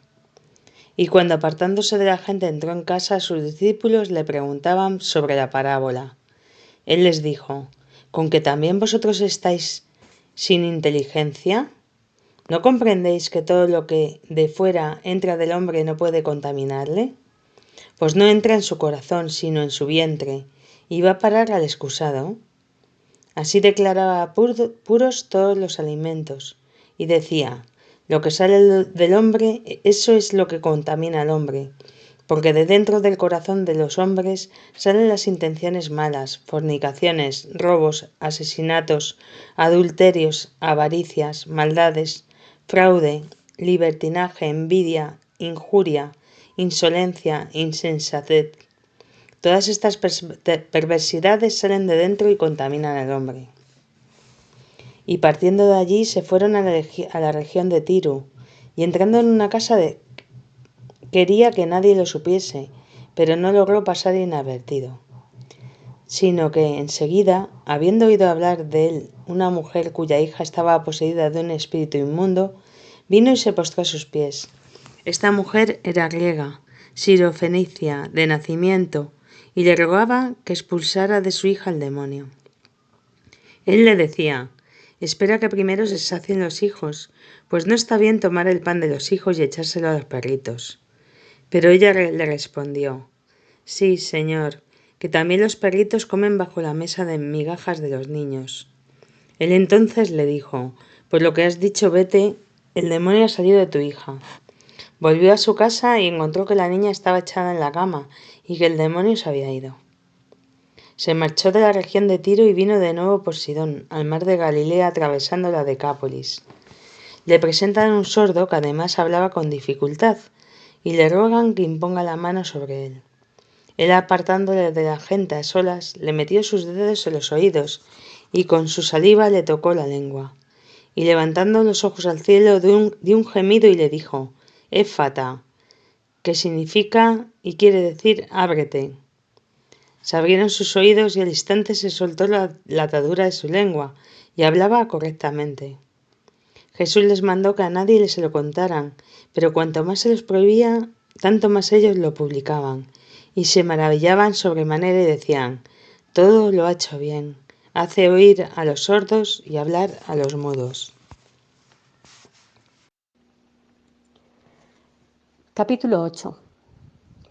Y cuando apartándose de la gente entró en casa, sus discípulos le preguntaban sobre la parábola. Él les dijo: ¿con que también vosotros estáis sin inteligencia? ¿No comprendéis que todo lo que de fuera entra del hombre no puede contaminarle? Pues no entra en su corazón, sino en su vientre, y va a parar al excusado. Así declaraba puros todos los alimentos, y decía: lo que sale del hombre, eso es lo que contamina al hombre, porque de dentro del corazón de los hombres salen las intenciones malas, fornicaciones, robos, asesinatos, adulterios, avaricias, maldades, fraude, libertinaje, envidia, injuria, insolencia, insensatez. Todas estas perversidades salen de dentro y contaminan al hombre. Y partiendo de allí se fueron a la región de Tiro, y entrando en una casa quería que nadie lo supiese, pero no logró pasar inadvertido, sino que enseguida, habiendo oído hablar de él una mujer cuya hija estaba poseída de un espíritu inmundo, vino y se postró a sus pies. Esta mujer era griega, sirofenicia de nacimiento, y le rogaba que expulsara de su hija el demonio. Él le decía: espera que primero se sacien los hijos, pues no está bien tomar el pan de los hijos y echárselo a los perritos. Pero ella le respondió: Sí, Señor, que también los perritos comen bajo la mesa de migajas de los niños. Él entonces le dijo: Por lo que has dicho, vete, el demonio ha salido de tu hija. Volvió a su casa y encontró que la niña estaba echada en la cama y que el demonio se había ido. Se marchó de la región de Tiro y vino de nuevo por Sidón, al mar de Galilea, atravesando la Decápolis. Le presentan un sordo que además hablaba con dificultad y le ruegan que imponga la mano sobre él. Él, apartándole de la gente a solas, le metió sus dedos en los oídos y con su saliva le tocó la lengua. Y levantando los ojos al cielo, dio un gemido y le dijo: Éfata, que significa y quiere decir ábrete. Se abrieron sus oídos y al instante se soltó la atadura de su lengua y hablaba correctamente. Jesús les mandó que a nadie se lo contaran, pero cuanto más se los prohibía, tanto más ellos lo publicaban, y se maravillaban sobremanera y decían: Todo lo ha hecho bien, hace oír a los sordos y hablar a los mudos. Capítulo 8.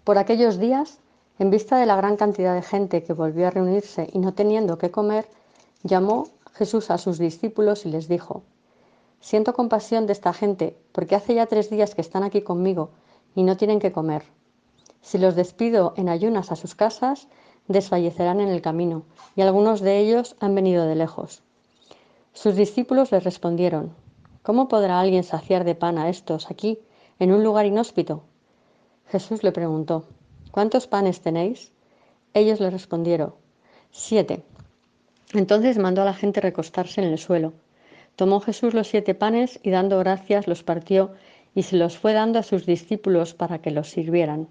Por aquellos días, en vista de la gran cantidad de gente que volvió a reunirse y no teniendo qué comer, llamó Jesús a sus discípulos y les dijo: Siento compasión de esta gente, porque hace ya 3 días que están aquí conmigo y no tienen qué comer. Si los despido en ayunas a sus casas, desfallecerán en el camino, y algunos de ellos han venido de lejos. Sus discípulos les respondieron: ¿Cómo podrá alguien saciar de pan a estos aquí, en un lugar inhóspito? Jesús le preguntó: ¿Cuántos panes tenéis? Ellos le respondieron: 7. Entonces mandó a la gente recostarse en el suelo. Tomó Jesús los 7 panes y dando gracias los partió y se los fue dando a sus discípulos para que los sirvieran.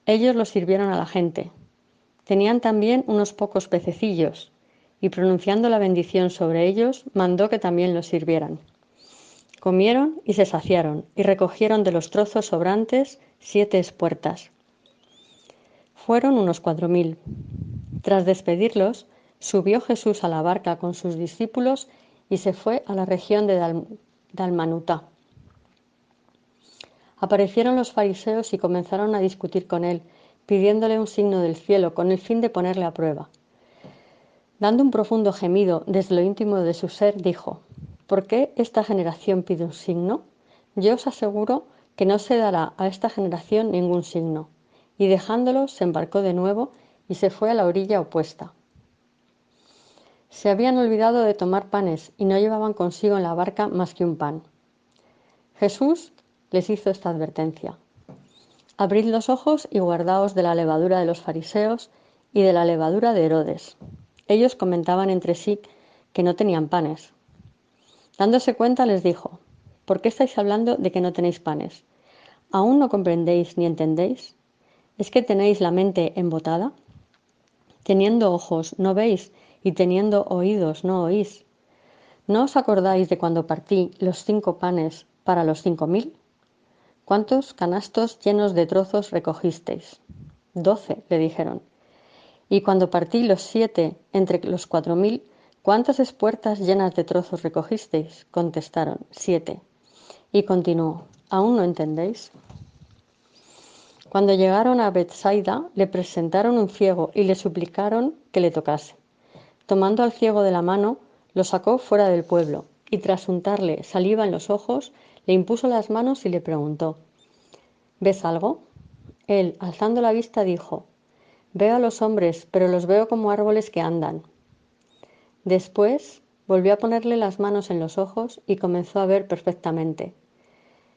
Ellos los sirvieron a la gente. Tenían también unos pocos pececillos y pronunciando la bendición sobre ellos mandó que también los sirvieran. Comieron y se saciaron y recogieron de los trozos sobrantes 7 espuertas. Fueron unos 4.000. Tras despedirlos, subió Jesús a la barca con sus discípulos y se fue a la región de Dalmanutá. Aparecieron los fariseos y comenzaron a discutir con él, pidiéndole un signo del cielo con el fin de ponerle a prueba. Dando un profundo gemido desde lo íntimo de su ser, dijo: ¿Por qué esta generación pide un signo? Yo os aseguro que no se dará a esta generación ningún signo. Y dejándolos, se embarcó de nuevo y se fue a la orilla opuesta. Se habían olvidado de tomar panes y no llevaban consigo en la barca más que un pan. Jesús les hizo esta advertencia: Abrid los ojos y guardaos de la levadura de los fariseos y de la levadura de Herodes. Ellos comentaban entre sí que no tenían panes. Dándose cuenta les dijo: ¿Por qué estáis hablando de que no tenéis panes? ¿Aún no comprendéis ni entendéis? ¿Es que tenéis la mente embotada? Teniendo ojos no veis y teniendo oídos no oís. ¿No os acordáis de cuando partí los 5 panes para los 5.000? ¿Cuántos canastos llenos de trozos recogisteis? 12, le dijeron. Y cuando partí los 7 entre los 4.000, ¿cuántas espuertas llenas de trozos recogisteis? Contestaron: 7. Y continuó: ¿Aún no entendéis? Cuando llegaron a Bethsaida, le presentaron un ciego y le suplicaron que le tocase. Tomando al ciego de la mano, lo sacó fuera del pueblo, y tras untarle saliva en los ojos, le impuso las manos y le preguntó: ¿Ves algo? Él, alzando la vista, dijo: Veo a los hombres, pero los veo como árboles que andan. Después volvió a ponerle las manos en los ojos y comenzó a ver perfectamente.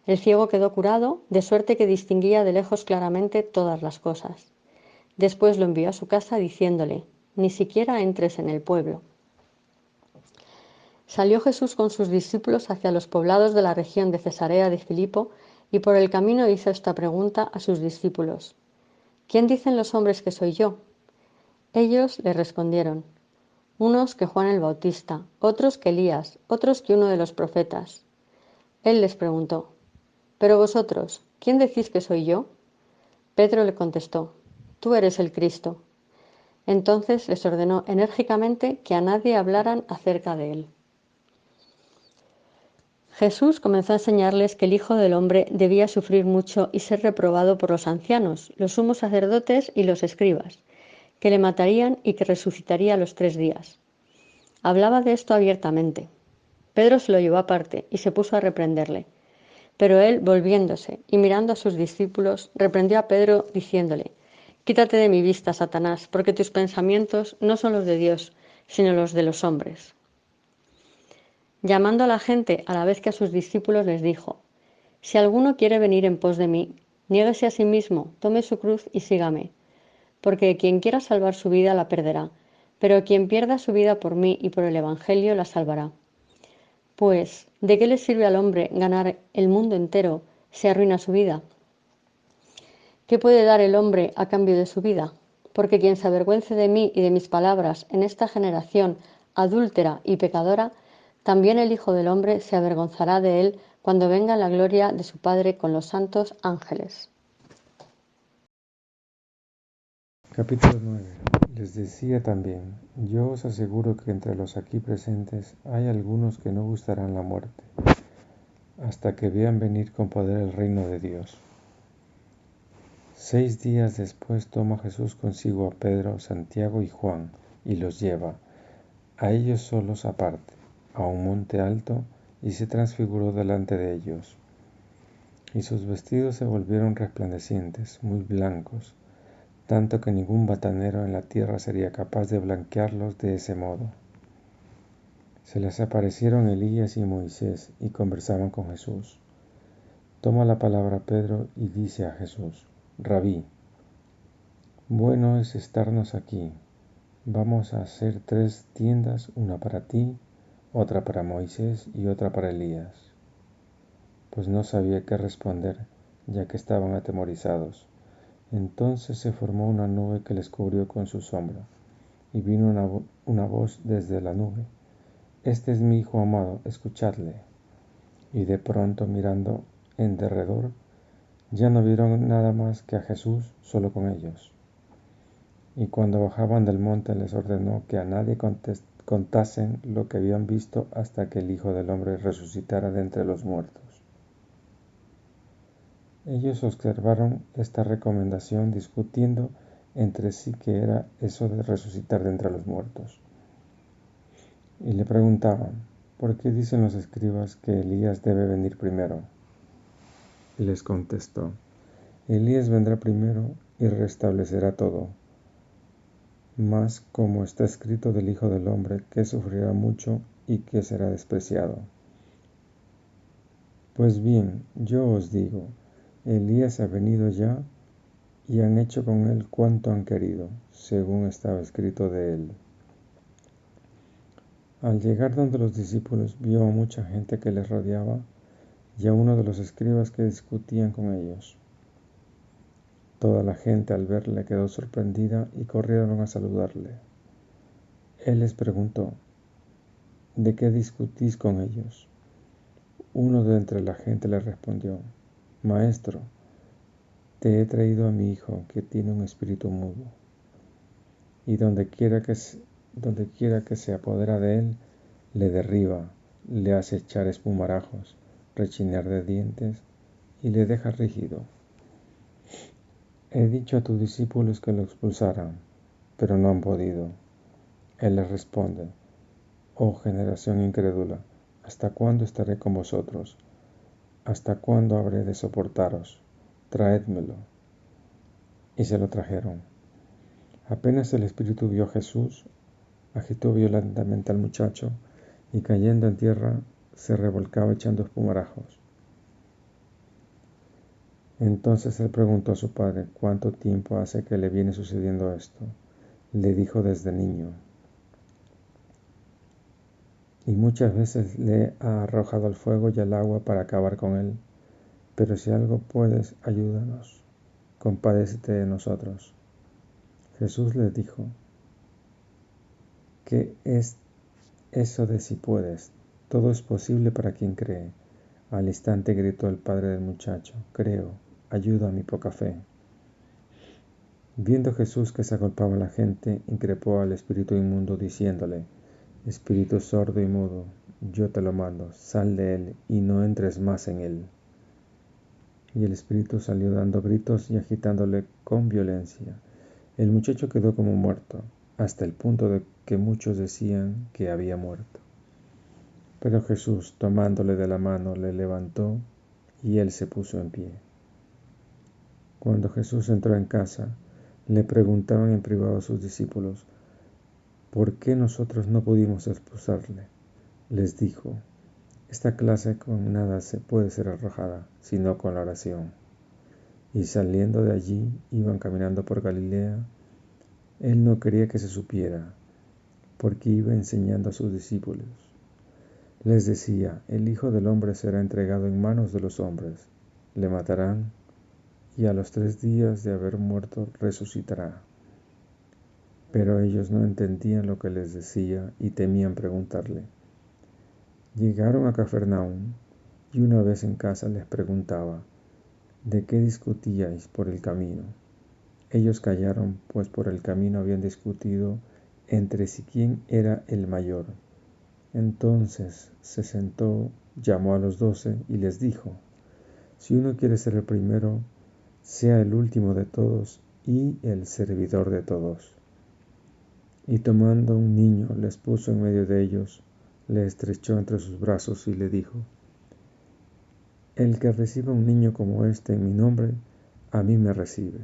El ciego quedó curado, de suerte que distinguía de lejos claramente todas las cosas. Después lo envió a su casa diciéndole: Ni siquiera entres en el pueblo. Salió Jesús con sus discípulos hacia los poblados de la región de Cesarea de Filipo y por el camino hizo esta pregunta a sus discípulos: ¿Quién dicen los hombres que soy yo? Ellos le respondieron: unos que Juan el Bautista, otros que Elías, otros que uno de los profetas. Él les preguntó: ¿Pero vosotros, quién decís que soy yo? Pedro le contestó: Tú eres el Cristo. Entonces les ordenó enérgicamente que a nadie hablaran acerca de él. Jesús comenzó a enseñarles que el Hijo del Hombre debía sufrir mucho y ser reprobado por los ancianos, los sumos sacerdotes y los escribas, que le matarían y que resucitaría a los 3 días. Hablaba de esto abiertamente. Pedro se lo llevó aparte y se puso a reprenderle. Pero él, volviéndose y mirando a sus discípulos, reprendió a Pedro diciéndole: «Quítate de mi vista, Satanás, porque tus pensamientos no son los de Dios, sino los de los hombres». Llamando a la gente a la vez que a sus discípulos les dijo: «Si alguno quiere venir en pos de mí, niéguese a sí mismo, tome su cruz y sígame. Porque quien quiera salvar su vida la perderá, pero quien pierda su vida por mí y por el Evangelio la salvará. Pues, ¿de qué le sirve al hombre ganar el mundo entero si arruina su vida? ¿Qué puede dar el hombre a cambio de su vida? Porque quien se avergüence de mí y de mis palabras en esta generación adúltera y pecadora, también el Hijo del Hombre se avergonzará de él cuando venga en la gloria de su Padre con los santos ángeles». Capítulo 9. Les decía también: yo os aseguro que entre los aquí presentes hay algunos que no gustarán la muerte, hasta que vean venir con poder el reino de Dios. 6 días después toma Jesús consigo a Pedro, Santiago y Juan, y los lleva, a ellos solos aparte, a un monte alto, y se transfiguró delante de ellos. Y sus vestidos se volvieron resplandecientes, muy blancos, tanto que ningún batanero en la tierra sería capaz de blanquearlos de ese modo. Se les aparecieron Elías y Moisés y conversaban con Jesús. Toma la palabra Pedro y dice a Jesús: «Rabí, bueno es estarnos aquí. Vamos a hacer 3 tiendas, una para ti, otra para Moisés y otra para Elías». Pues no sabía qué responder, ya que estaban atemorizados. Entonces se formó una nube que les cubrió con su sombra, y vino una voz desde la nube: «Este es mi Hijo amado, escuchadle». Y de pronto, mirando en derredor, ya no vieron nada más que a Jesús solo con ellos. Y cuando bajaban del monte les ordenó que a nadie contasen lo que habían visto hasta que el Hijo del Hombre resucitara de entre los muertos. Ellos observaron esta recomendación discutiendo entre sí qué era eso de resucitar de entre los muertos. Y le preguntaban: «¿Por qué dicen los escribas que Elías debe venir primero?». Y les contestó: «Elías vendrá primero y restablecerá todo. Mas como está escrito del Hijo del Hombre, que sufrirá mucho y que será despreciado. Pues bien, yo os digo, Elías ha venido ya, y han hecho con él cuanto han querido, según estaba escrito de él». Al llegar donde los discípulos, vio a mucha gente que les rodeaba, y a uno de los escribas que discutían con ellos. Toda la gente al verle quedó sorprendida y corrieron a saludarle. Él les preguntó: «¿De qué discutís con ellos?». Uno de entre la gente le respondió: «Maestro, te he traído a mi hijo, que tiene un espíritu mudo, y donde quiera que se apodera de él, le derriba, le hace echar espumarajos, rechinar de dientes y le deja rígido. He dicho a tus discípulos que lo expulsaran, pero no han podido». Él les responde: «Oh generación incrédula, ¿hasta cuándo estaré con vosotros? ¿Hasta cuándo habré de soportaros? Traédmelo». Y se lo trajeron. Apenas el espíritu vio a Jesús, agitó violentamente al muchacho, y cayendo en tierra, se revolcaba echando espumarajos. Entonces él preguntó a su padre cuánto tiempo hace que le viene sucediendo esto. Le dijo: «Desde niño. Y muchas veces le ha arrojado al fuego y al agua para acabar con él. Pero si algo puedes, ayúdanos. Compadécete de nosotros». Jesús les dijo: «¿Qué es eso de si puedes? Todo es posible para quien cree». Al instante gritó el padre del muchacho: «Creo, ayuda a mi poca fe». Viendo Jesús que se agolpaba la gente, increpó al espíritu inmundo diciéndole: «Espíritu sordo y mudo, yo te lo mando, sal de él y no entres más en él. Y el espíritu salió dando gritos y agitándole con violencia. El muchacho quedó como muerto, hasta el punto de que muchos decían que había muerto. Pero Jesús, tomándole de la mano, le levantó y él se puso en pie. Cuando Jesús entró en casa, le preguntaban en privado a sus discípulos, ¿por qué nosotros no pudimos expulsarle? Les dijo, esta clase con nada se puede ser arrojada, sino con la oración. Y saliendo de allí, iban caminando por Galilea. Él no quería que se supiera, porque iba enseñando a sus discípulos. Les decía, el Hijo del Hombre será entregado en manos de los hombres, le matarán, y a los 3 días de haber muerto resucitará. Pero ellos no entendían lo que les decía y temían preguntarle. Llegaron a Cafarnaúm, y una vez en casa les preguntaba, ¿de qué discutíais por el camino? Ellos callaron, pues por el camino habían discutido entre sí quién era el mayor. Entonces se sentó, llamó a los 12 y les dijo, si uno quiere ser el primero, sea el último de todos y el servidor de todos. Y tomando un niño, les puso en medio de ellos, le estrechó entre sus brazos y le dijo, el que reciba un niño como este en mi nombre, a mí me recibe,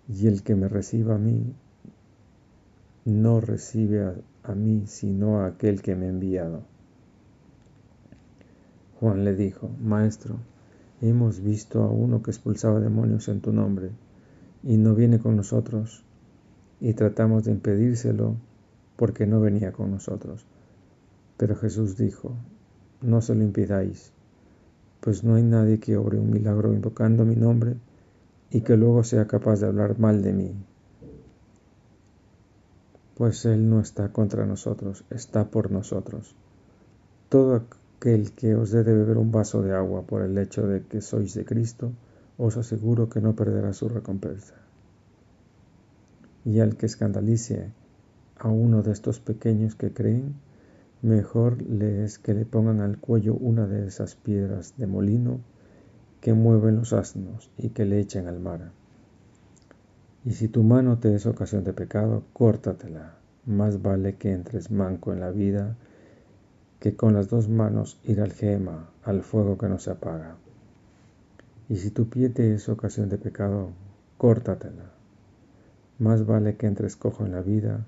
y el que me reciba a mí, no recibe a mí, sino a aquel que me ha enviado. Juan le dijo, Maestro, hemos visto a uno que expulsaba demonios en tu nombre, y no viene con nosotros, y tratamos de impedírselo porque no venía con nosotros. Pero Jesús dijo, no se lo impidáis, pues no hay nadie que obre un milagro invocando mi nombre y que luego sea capaz de hablar mal de mí. Pues Él no está contra nosotros, está por nosotros. Todo aquel que os dé de beber un vaso de agua por el hecho de que sois de Cristo, os aseguro que no perderá su recompensa. Y al que escandalice a uno de estos pequeños que creen, mejor le es que le pongan al cuello una de esas piedras de molino que mueven los asnos y que le echen al mar. Y si tu mano te es ocasión de pecado, córtatela. Más vale que entres manco en la vida que con las 2 manos ir al Gehena, al fuego que no se apaga. Y si tu pie te es ocasión de pecado, córtatela. Más vale que entres cojo en la vida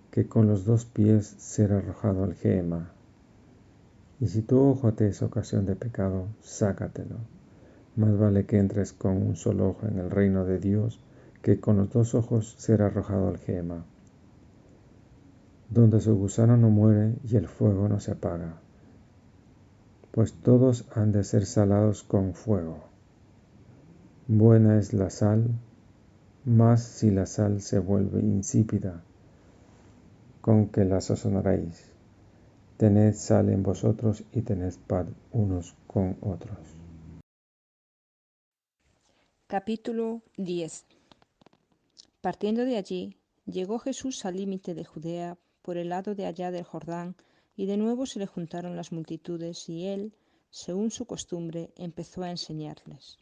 que con los 2 pies ser arrojado al Gehena. Y si tu ojo te es ocasión de pecado, sácatelo. Más vale que entres con un solo ojo en el reino de Dios que con los 2 ojos ser arrojado al Gehena, donde su gusano no muere y el fuego no se apaga. Pues todos han de ser salados con fuego. Buena es la sal, mas si la sal se vuelve insípida, ¿con qué la sazonaréis? Tened sal en vosotros y tened paz unos con otros. Capítulo 10. Partiendo de allí, llegó Jesús al límite de Judea por el lado de allá del Jordán, y de nuevo se le juntaron las multitudes, y él, según su costumbre, empezó a enseñarles.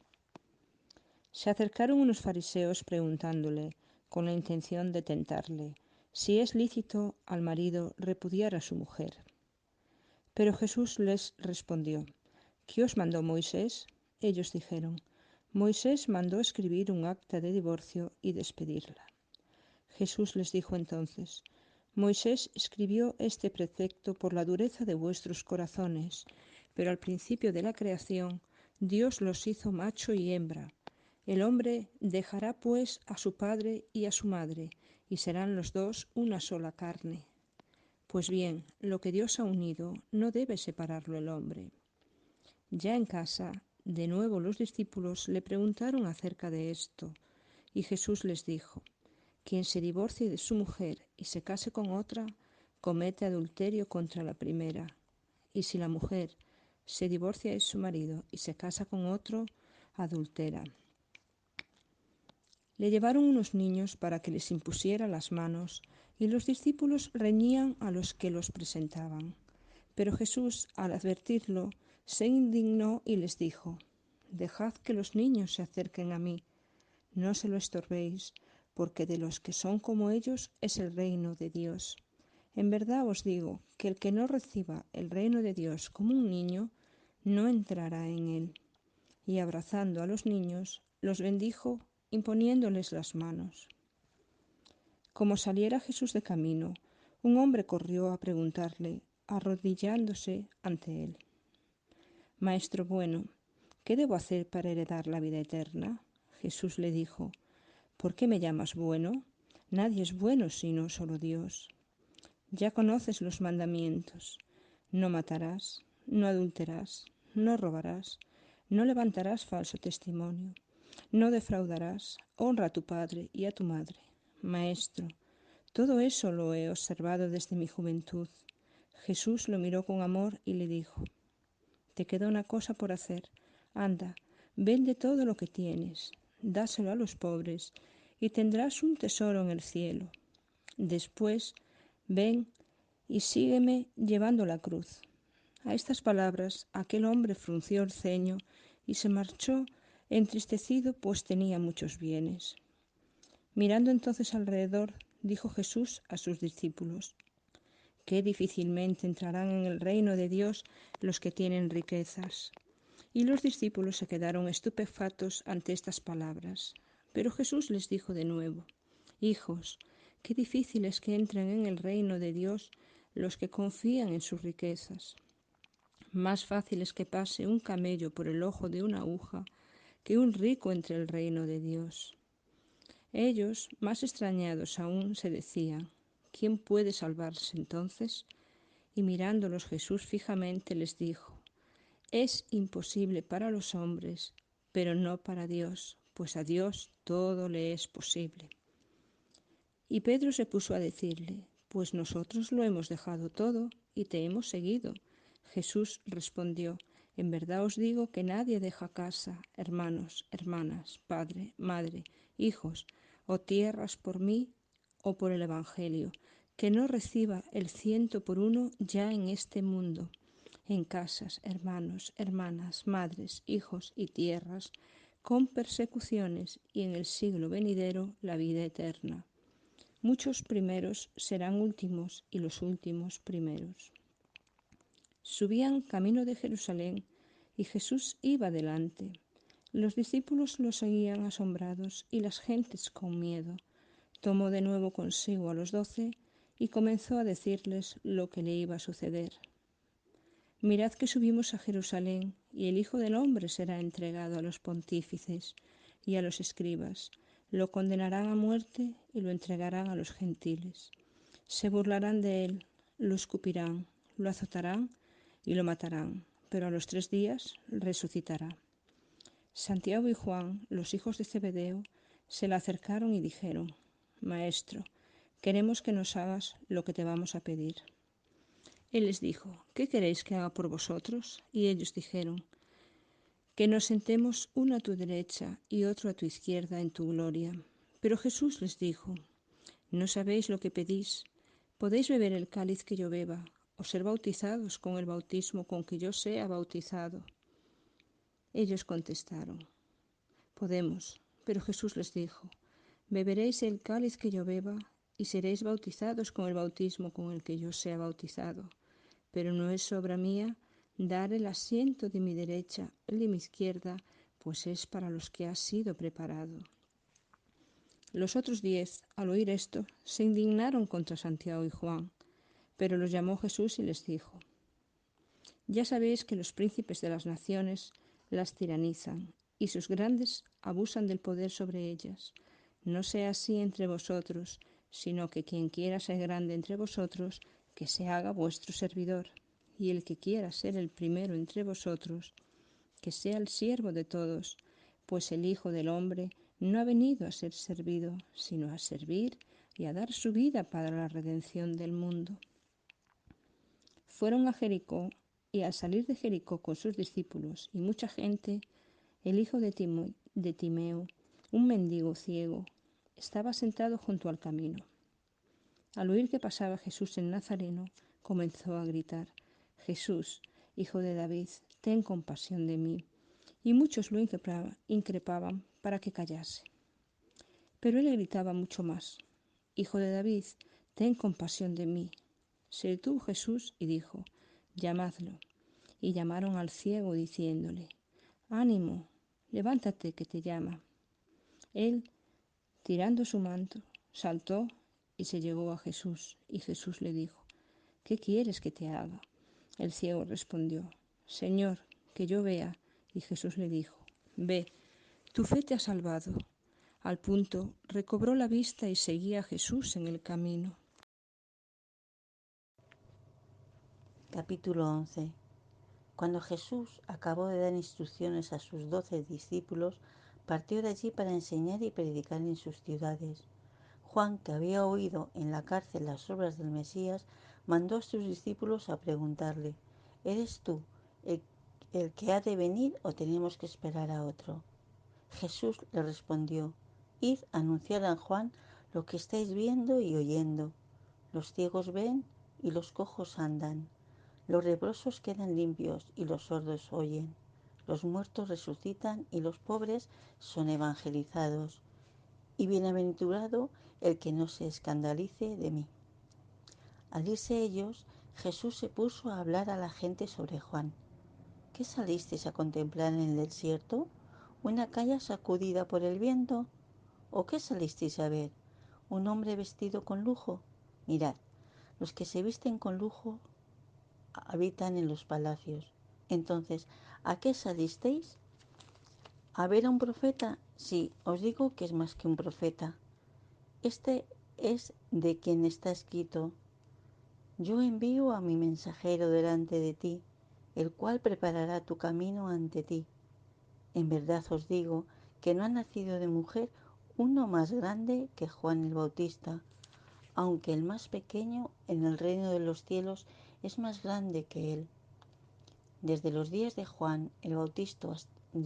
Se acercaron unos fariseos preguntándole, con la intención de tentarle, si es lícito al marido repudiar a su mujer. Pero Jesús les respondió, ¿qué os mandó Moisés? Ellos dijeron, Moisés mandó escribir un acta de divorcio y despedirla. Jesús les dijo entonces, Moisés escribió este precepto por la dureza de vuestros corazones, pero al principio de la creación Dios los hizo macho y hembra. El hombre dejará pues a su padre y a su madre, y serán los 2 una sola carne. Pues bien, lo que Dios ha unido no debe separarlo el hombre. Ya en casa, de nuevo los discípulos le preguntaron acerca de esto, y Jesús les dijo, quien se divorcie de su mujer y se case con otra, comete adulterio contra la primera. Y si la mujer se divorcia de su marido y se casa con otro, adultera. Le llevaron unos niños para que les impusiera las manos, y los discípulos reñían a los que los presentaban. Pero Jesús, al advertirlo, se indignó y les dijo: Dejad que los niños se acerquen a mí, no se lo estorbéis, porque de los que son como ellos es el reino de Dios. En verdad os digo que el que no reciba el reino de Dios como un niño, no entrará en él. Y abrazando a los niños, los bendijo, imponiéndoles las manos. Como saliera Jesús de camino, un hombre corrió a preguntarle, arrodillándose ante él: Maestro bueno, ¿qué debo hacer para heredar la vida eterna? Jesús le dijo: ¿Por qué me llamas bueno? Nadie es bueno sino solo Dios. Ya conoces los mandamientos: no matarás, no adulterarás, no robarás, no levantarás falso testimonio, no defraudarás, honra a tu padre y a tu madre. Maestro, todo eso lo he observado desde mi juventud. Jesús lo miró con amor y le dijo: Te queda una cosa por hacer. Anda, vende todo lo que tienes, dáselo a los pobres, y tendrás un tesoro en el cielo. Después, ven y sígueme llevando la cruz. A estas palabras, aquel hombre frunció el ceño y se marchó entristecido, pues tenía muchos bienes. Mirando entonces alrededor, dijo Jesús a sus discípulos: Qué difícilmente entrarán en el reino de Dios los que tienen riquezas. Y los discípulos se quedaron estupefactos ante estas palabras. Pero Jesús les dijo de nuevo: Hijos, qué difícil es que entren en el reino de Dios los que confían en sus riquezas. Más fácil es que pase un camello por el ojo de una aguja que un rico entre el reino de Dios. Ellos, más extrañados aún, se decían: ¿Quién puede salvarse entonces? Y mirándolos Jesús fijamente les dijo: Es imposible para los hombres, pero no para Dios, pues a Dios todo le es posible. Y Pedro se puso a decirle: Pues nosotros lo hemos dejado todo y te hemos seguido. Jesús respondió: En verdad os digo que nadie deja casa, hermanos, hermanas, padre, madre, hijos o tierras por mí o por el Evangelio, que no reciba el 100 por 1 ya en este mundo, en casas, hermanos, hermanas, madres, hijos y tierras, con persecuciones, y en el siglo venidero la vida eterna. Muchos primeros serán últimos y los últimos primeros. Subían camino de Jerusalén y Jesús iba delante. Los discípulos lo seguían asombrados y las gentes con miedo. Tomó de nuevo consigo a los 12 y comenzó a decirles lo que le iba a suceder. Mirad que subimos a Jerusalén y el Hijo del Hombre será entregado a los pontífices y a los escribas. Lo condenarán a muerte y lo entregarán a los gentiles. Se burlarán de él, lo escupirán, lo azotarán y lo matarán, pero a los 3 días resucitará. Santiago y Juan, los hijos de Zebedeo, se le acercaron y dijeron: Maestro, queremos que nos hagas lo que te vamos a pedir. Él les dijo: ¿Qué queréis que haga por vosotros? Y ellos dijeron: Que nos sentemos uno a tu derecha y otro a tu izquierda en tu gloria. Pero Jesús les dijo: No sabéis lo que pedís. ¿Podéis beber el cáliz que yo beba, o ser bautizados con el bautismo con que yo sea bautizado? Ellos contestaron: Podemos. Pero Jesús les dijo: Beberéis el cáliz que yo beba, y seréis bautizados con el bautismo con el que yo sea bautizado. Pero no es obra mía dar el asiento de mi derecha, el de mi izquierda, pues es para los que ha sido preparado. Los otros 10, al oír esto, se indignaron contra Santiago y Juan, pero los llamó Jesús y les dijo: Ya sabéis que los príncipes de las naciones las tiranizan, y sus grandes abusan del poder sobre ellas. No sea así entre vosotros, sino que quien quiera ser grande entre vosotros, que se haga vuestro servidor, y el que quiera ser el primero entre vosotros, que sea el siervo de todos, pues el Hijo del Hombre no ha venido a ser servido, sino a servir y a dar su vida para la redención del mundo. Fueron a Jericó, y al salir de Jericó con sus discípulos y mucha gente, el hijo de Timeo, un mendigo ciego, estaba sentado junto al camino. Al oír que pasaba Jesús el Nazareno, comenzó a gritar: Jesús, hijo de David, ten compasión de mí. Y muchos lo increpaban para que callase. Pero él gritaba mucho más, Hijo de David, ten compasión de mí. Se detuvo Jesús y dijo, llamadlo. Y llamaron al ciego diciéndole, ánimo, levántate que te llama. Él, tirando su manto, saltó y se llegó a Jesús. Y Jesús le dijo, ¿qué quieres que te haga? El ciego respondió, Señor, que yo vea. Y Jesús le dijo, ve, tu fe te ha salvado. Al punto recobró la vista y seguía a Jesús en el camino. Capítulo 11. Cuando Jesús acabó de dar instrucciones a sus 12 discípulos, partió de allí para enseñar y predicar en sus ciudades. Juan, que había oído en la cárcel las obras del Mesías, mandó a sus discípulos a preguntarle, ¿eres tú el que ha de venir o tenemos que esperar a otro? Jesús le respondió, id a anunciar a Juan lo que estáis viendo y oyendo. Los ciegos ven y los cojos andan. Los leprosos quedan limpios y los sordos oyen. Los muertos resucitan y los pobres son evangelizados. Y bienaventurado el que no se escandalice de mí. Al irse ellos, Jesús se puso a hablar a la gente sobre Juan. ¿Qué salisteis a contemplar en el desierto? ¿Una caña sacudida por el viento? ¿O qué salisteis a ver? ¿Un hombre vestido con lujo? Mirad, los que se visten con lujo habitan en los palacios. Entonces, ¿a qué salisteis? ¿A ver a un profeta? Sí, os digo que es más que un profeta. Este es de quien está escrito, yo envío a mi mensajero delante de ti, el cual preparará tu camino ante ti. En verdad os digo que no ha nacido de mujer uno más grande que Juan el Bautista, aunque el más pequeño en el reino de los cielos es más grande que él. Desde los días de Juan el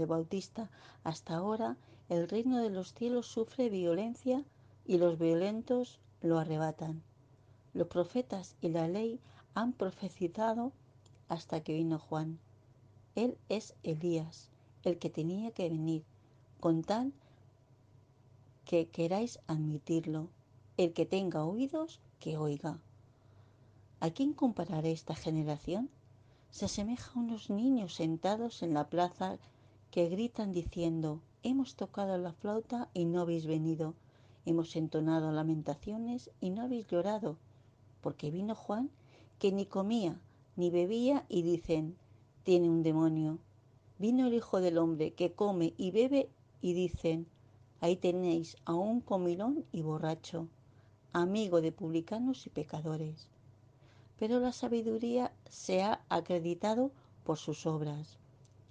Bautista hasta ahora, el reino de los cielos sufre violencia y los violentos lo arrebatan. Los profetas y la ley han profetizado hasta que vino Juan. Él es Elías, el que tenía que venir, con tal que queráis admitirlo. El que tenga oídos, que oiga. ¿A quién compararé esta generación? Se asemeja a unos niños sentados en la plaza que gritan diciendo, hemos tocado la flauta y no habéis venido, hemos entonado lamentaciones y no habéis llorado, porque vino Juan que ni comía ni bebía y dicen, tiene un demonio. Vino el Hijo del Hombre que come y bebe y dicen, ahí tenéis a un comilón y borracho, amigo de publicanos y pecadores. Pero la sabiduría se ha acreditado por sus obras.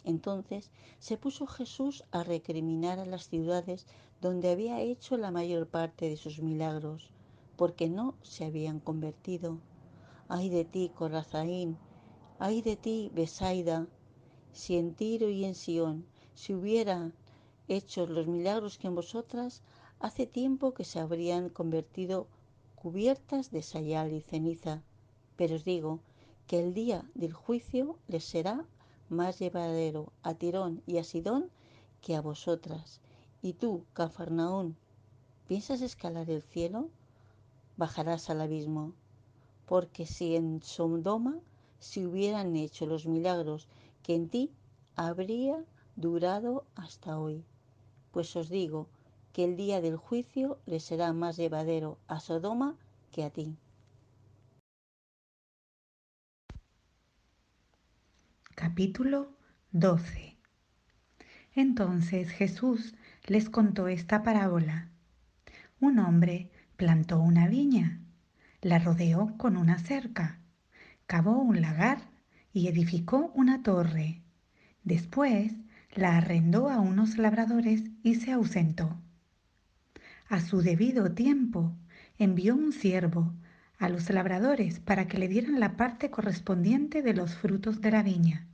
Entonces se puso Jesús a recriminar a las ciudades donde había hecho la mayor parte de sus milagros, porque no se habían convertido. Ay de ti, Corazaín, ay de ti, Besaida, si en Tiro y en Sión se hubieran hecho los milagros que en vosotras, hace tiempo que se habrían convertido cubiertas de sayal y ceniza. Pero os digo que el día del juicio les será más llevadero a Tirón y a Sidón que a vosotras. Y tú, Cafarnaún, ¿piensas escalar el cielo? Bajarás al abismo. Porque si en Sodoma se hubieran hecho los milagros que en ti, habría durado hasta hoy. Pues os digo que el día del juicio le será más llevadero a Sodoma que a ti. Capítulo 12. Entonces Jesús les contó esta parábola. Un hombre plantó una viña, la rodeó con una cerca, cavó un lagar y edificó una torre. Después la arrendó a unos labradores y se ausentó. A su debido tiempo envió un siervo a los labradores para que le dieran la parte correspondiente de los frutos de la viña.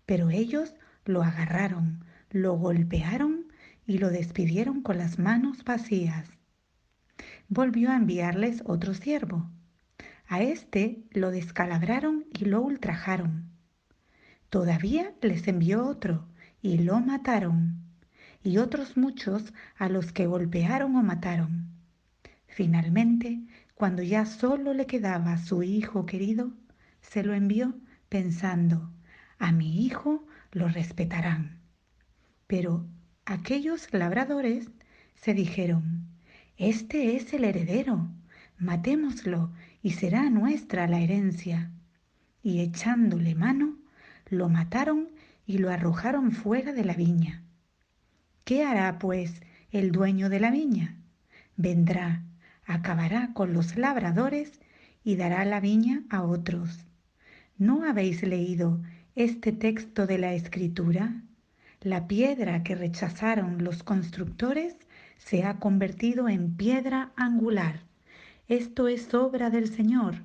Pero ellos lo agarraron, lo golpearon y lo despidieron con las manos vacías. Volvió a enviarles otro siervo. A este lo descalabraron y lo ultrajaron. Todavía les envió otro y lo mataron, y otros muchos a los que golpearon o mataron. Finalmente, cuando ya solo le quedaba su hijo querido, se lo envió pensando, a mi hijo lo respetarán. Pero aquellos labradores se dijeron, este es el heredero, matémoslo y será nuestra la herencia. Y echándole mano, lo mataron y lo arrojaron fuera de la viña. ¿Qué hará, pues, el dueño de la viña? Vendrá, acabará con los labradores y dará la viña a otros. ¿No habéis leído este texto de la Escritura? La piedra que rechazaron los constructores se ha convertido en piedra angular. Esto es obra del Señor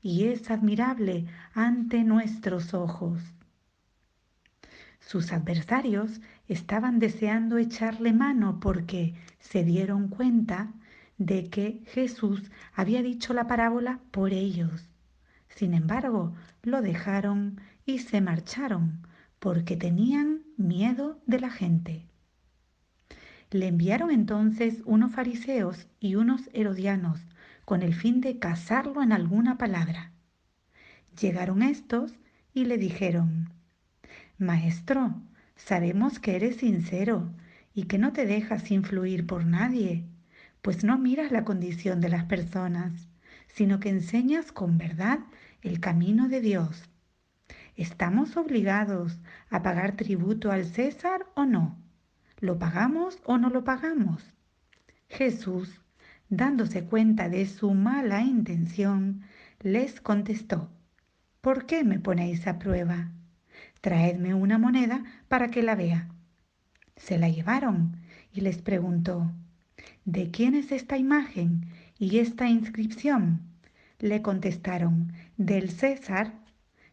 y es admirable ante nuestros ojos. Sus adversarios estaban deseando echarle mano porque se dieron cuenta de que Jesús había dicho la parábola por ellos. Sin embargo, lo dejaron y se marcharon porque tenían miedo de la gente. Le enviaron entonces unos fariseos y unos herodianos con el fin de casarlo en alguna palabra. Llegaron estos y le dijeron, Maestro, sabemos que eres sincero y que no te dejas influir por nadie, pues no miras la condición de las personas, sino que enseñas con verdad el camino de Dios. ¿Estamos obligados a pagar tributo al César o no? ¿Lo pagamos o no lo pagamos? Jesús, dándose cuenta de su mala intención, les contestó, ¿por qué me ponéis a prueba? Traedme una moneda para que la vea. Se la llevaron y les preguntó, ¿de quién es esta imagen y esta inscripción? Le contestaron, del César.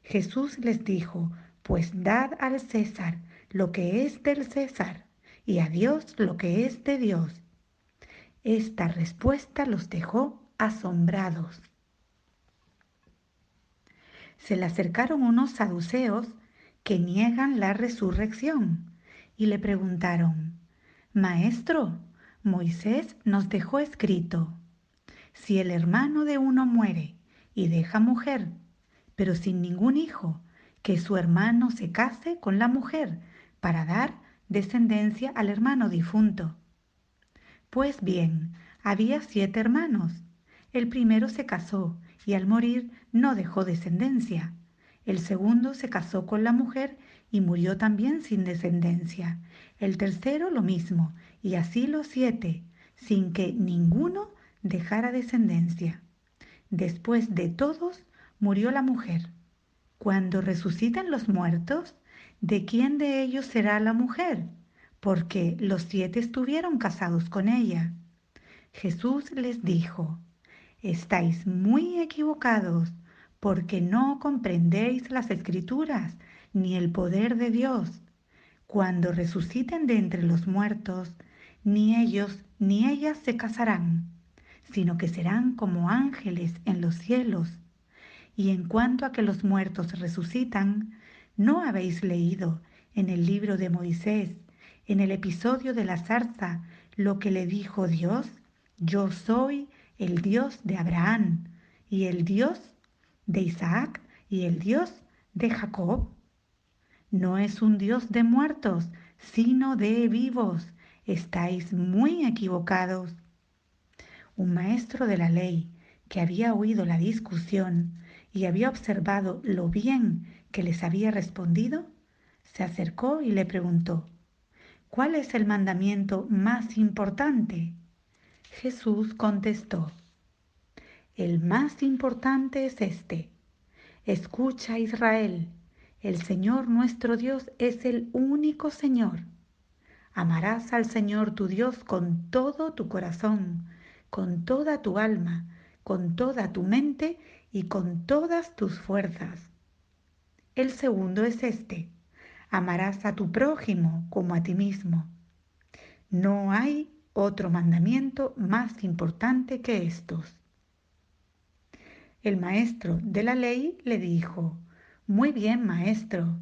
Jesús les dijo, pues dad al César lo que es del César y a Dios lo que es de Dios. Esta respuesta los dejó asombrados. Se le acercaron unos saduceos que niegan la resurrección y le preguntaron, Maestro, Moisés nos dejó escrito, si el hermano de uno muere y deja mujer, pero sin ningún hijo, que su hermano se case con la mujer para dar descendencia al hermano difunto. Pues bien, había 7 hermanos. El primero se casó y al morir no dejó descendencia. El segundo se casó con la mujer y murió también sin descendencia. El tercero lo mismo, y así los 7, sin que ninguno dejara descendencia. Después de todos murió la mujer. Cuando resuciten los muertos, ¿de quién de ellos será la mujer? Porque los 7 estuvieron casados con ella. Jesús les dijo, estáis muy equivocados, porque no comprendéis las Escrituras ni el poder de Dios. Cuando resuciten de entre los muertos, ni ellos ni ellas se casarán, sino que serán como ángeles en los cielos. Y en cuanto a que los muertos resucitan, ¿no habéis leído en el libro de Moisés, en el episodio de la zarza, lo que le dijo Dios? Yo soy el Dios de Abraham y el Dios de Isaac y el Dios de Jacob. No es un Dios de muertos, sino de vivos. Estáis muy equivocados. Un maestro de la ley, que había oído la discusión y había observado lo bien que les había respondido, se acercó y le preguntó, ¿cuál es el mandamiento más importante? Jesús contestó, el más importante es este, escucha Israel, el Señor nuestro Dios es el único Señor. Amarás al Señor tu Dios con todo tu corazón, con toda tu alma, con toda tu mente y con todas tus fuerzas. El segundo es este, amarás a tu prójimo como a ti mismo. No hay otro mandamiento más importante que estos. El maestro de la ley le dijo: Muy bien, maestro,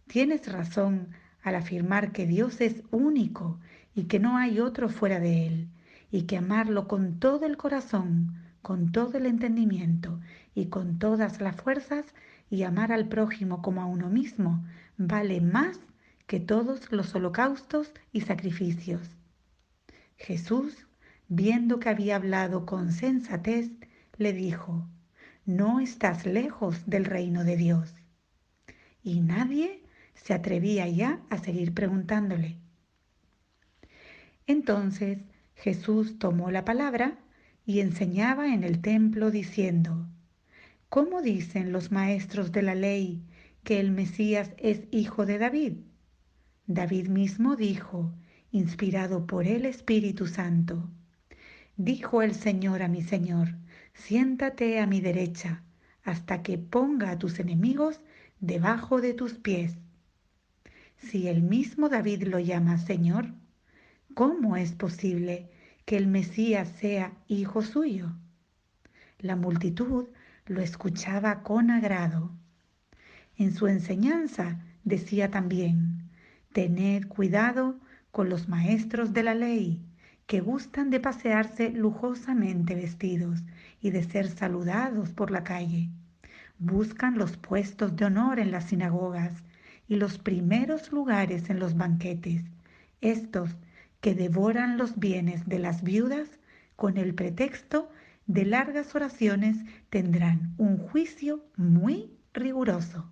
tienes razón al afirmar que Dios es único y que no hay otro fuera de Él, y que amarlo con todo el corazón, con todo el entendimiento y con todas las fuerzas, y amar al prójimo como a uno mismo, vale más que todos los holocaustos y sacrificios. Jesús, viendo que había hablado con sensatez, le dijo: No estás lejos del reino de Dios. Y nadie se atrevía ya a seguir preguntándole. Entonces Jesús tomó la palabra y enseñaba en el templo diciendo: ¿Cómo dicen los maestros de la ley que el Mesías es hijo de David? David mismo dijo, inspirado por el Espíritu Santo: Dijo el Señor a mi Señor: Siéntate a mi derecha, hasta que ponga a tus enemigos debajo de tus pies. Si el mismo David lo llama Señor, ¿cómo es posible que el Mesías sea hijo suyo? La multitud lo escuchaba con agrado. En su enseñanza decía también: Tened cuidado con los maestros de la ley, que gustan de pasearse lujosamente vestidos y de ser saludados por la calle. Buscan los puestos de honor en las sinagogas y los primeros lugares en los banquetes. Estos que devoran los bienes de las viudas con el pretexto de largas oraciones tendrán un juicio muy riguroso.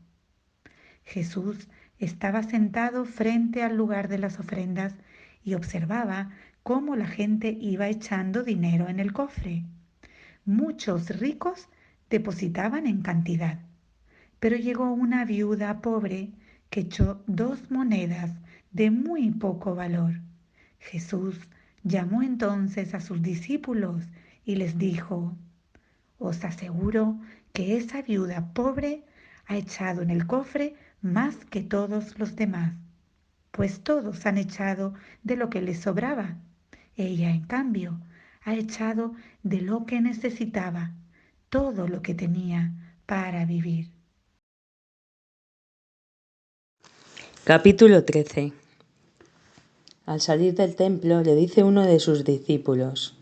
Jesús estaba sentado frente al lugar de las ofrendas y observaba cómo la gente iba echando dinero en el cofre. Muchos ricos depositaban en cantidad, pero llegó una viuda pobre que echó 2 monedas de muy poco valor. Jesús llamó entonces a sus discípulos y les dijo: Os aseguro que esa viuda pobre ha echado en el cofre más que todos los demás, pues todos han echado de lo que les sobraba. Ella, en cambio, ha echado de lo que necesitaba, todo lo que tenía para vivir. Capítulo 13. Al salir del templo le dice uno de sus discípulos: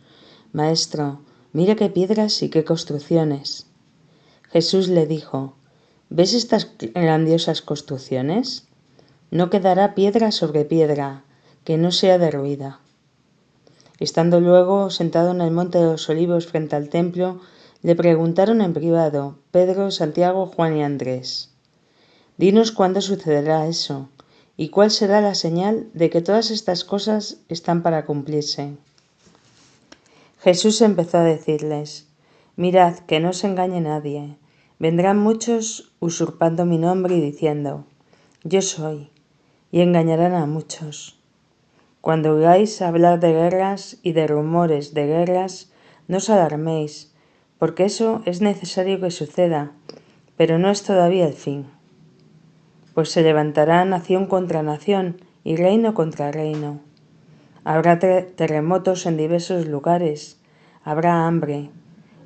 Maestro, mira qué piedras y qué construcciones. Jesús le dijo: ¿Ves estas grandiosas construcciones? No quedará piedra sobre piedra que no sea derruida. Estando luego sentado en el monte de los Olivos frente al templo, le preguntaron en privado Pedro, Santiago, Juan y Andrés: Dinos cuándo sucederá eso, y cuál será la señal de que todas estas cosas están para cumplirse. Jesús empezó a decirles: Mirad, que no os engañe nadie. Vendrán muchos usurpando mi nombre y diciendo: Yo soy, y engañarán a muchos. Cuando oigáis hablar de guerras y de rumores de guerras, no os alarméis, porque eso es necesario que suceda, pero no es todavía el fin. Pues se levantará nación contra nación y reino contra reino. Habrá terremotos en diversos lugares, habrá hambre.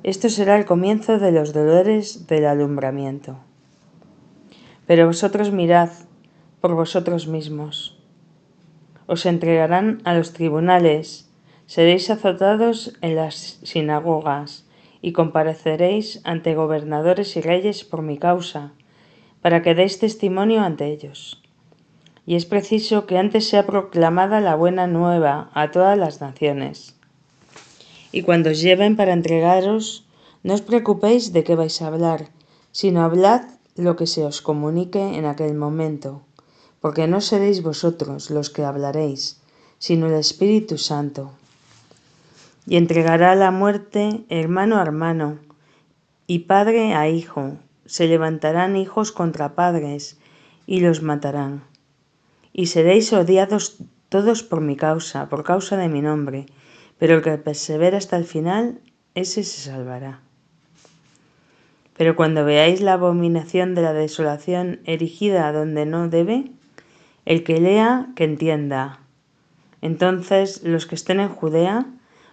Esto será el comienzo de los dolores del alumbramiento. Pero vosotros mirad por vosotros mismos. Os entregarán a los tribunales, seréis azotados en las sinagogas y compareceréis ante gobernadores y reyes por mi causa, para que deis testimonio ante ellos. Y es preciso que antes sea proclamada la buena nueva a todas las naciones. Y cuando os lleven para entregaros, no os preocupéis de qué vais a hablar, sino hablad lo que se os comunique en aquel momento, porque no seréis vosotros los que hablaréis, sino el Espíritu Santo. Y entregará la muerte hermano a hermano, y padre a hijo. Se levantarán hijos contra padres, y los matarán. Y seréis odiados todos por mi causa, por causa de mi nombre, pero el que persevera hasta el final, ese se salvará. Pero cuando veáis la abominación de la desolación erigida donde no debe, el que lea, que entienda. Entonces los que estén en Judea,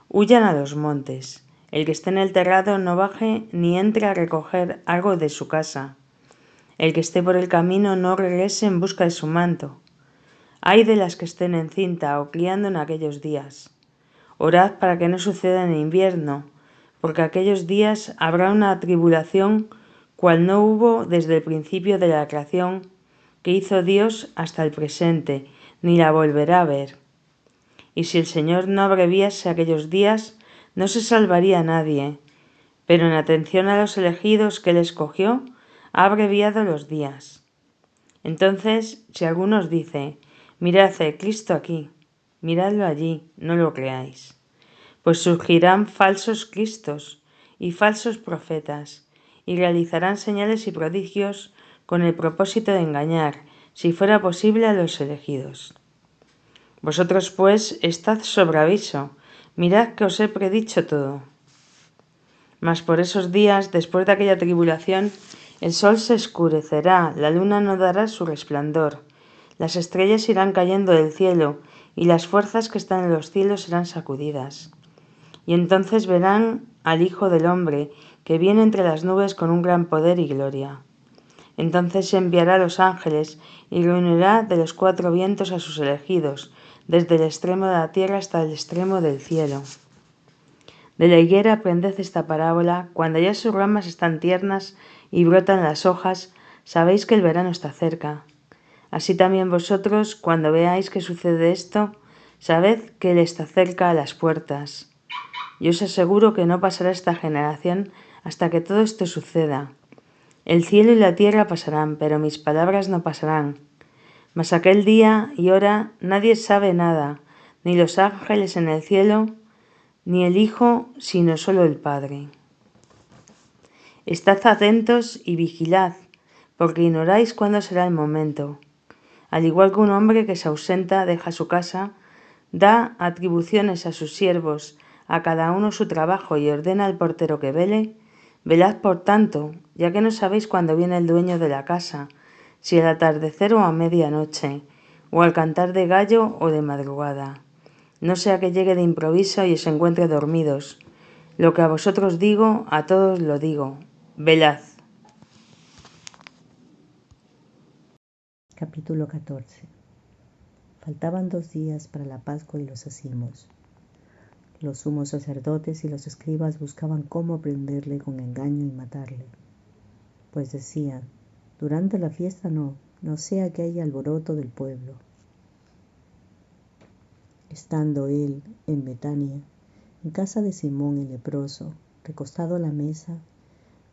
huyan a los montes. El que esté en el terrado no baje ni entre a recoger algo de su casa. El que esté por el camino no regrese en busca de su manto. Ay de las que estén encinta o criando en aquellos días. Orad para que no suceda en invierno, porque aquellos días habrá una tribulación cual no hubo desde el principio de la creación que hizo Dios hasta el presente, ni la volverá a ver. Y si el Señor no abreviase aquellos días, no se salvaría nadie, pero en atención a los elegidos que Él escogió, ha abreviado los días. Entonces, si alguno os dice, mirad el Cristo aquí, miradlo allí, no lo creáis. Pues surgirán falsos cristos y falsos profetas, y realizarán señales y prodigios con el propósito de engañar, si fuera posible, a los elegidos. Vosotros, pues, estad sobre aviso, mirad que os he predicho todo. Mas por esos días, después de aquella tribulación, el sol se oscurecerá, la luna no dará su resplandor, las estrellas irán cayendo del cielo, y las fuerzas que están en los cielos serán sacudidas. Y entonces verán al Hijo del Hombre, que viene entre las nubes con un gran poder y gloria. Entonces enviará a los ángeles y reunirá de los 4 vientos a sus elegidos, desde el extremo de la tierra hasta el extremo del cielo. De la higuera aprended esta parábola: cuando ya sus ramas están tiernas y brotan las hojas, sabéis que el verano está cerca. Así también vosotros, cuando veáis que sucede esto, sabed que Él está cerca a las puertas. Yo os aseguro que no pasará esta generación hasta que todo esto suceda. El cielo y la tierra pasarán, pero mis palabras no pasarán. Mas aquel día y hora nadie sabe nada, ni los ángeles en el cielo, ni el Hijo, sino solo el Padre. Estad atentos y vigilad, porque ignoráis cuándo será el momento. Al igual que un hombre que se ausenta, deja su casa, da atribuciones a sus siervos, a cada uno su trabajo, y ordena al portero que vele, velad por tanto, ya que no sabéis cuándo viene el dueño de la casa, si al atardecer o a medianoche, o al cantar de gallo o de madrugada. No sea que llegue de improviso y os encuentre dormidos. Lo que a vosotros digo, a todos lo digo: velad. Capítulo 14. Faltaban 2 días para la Pascua y los Ázimos. Los sumos sacerdotes y los escribas buscaban cómo prenderle con engaño y matarle, pues decían: durante la fiesta no sea que haya alboroto del pueblo. Estando él en Betania, en casa de Simón el leproso, recostado a la mesa,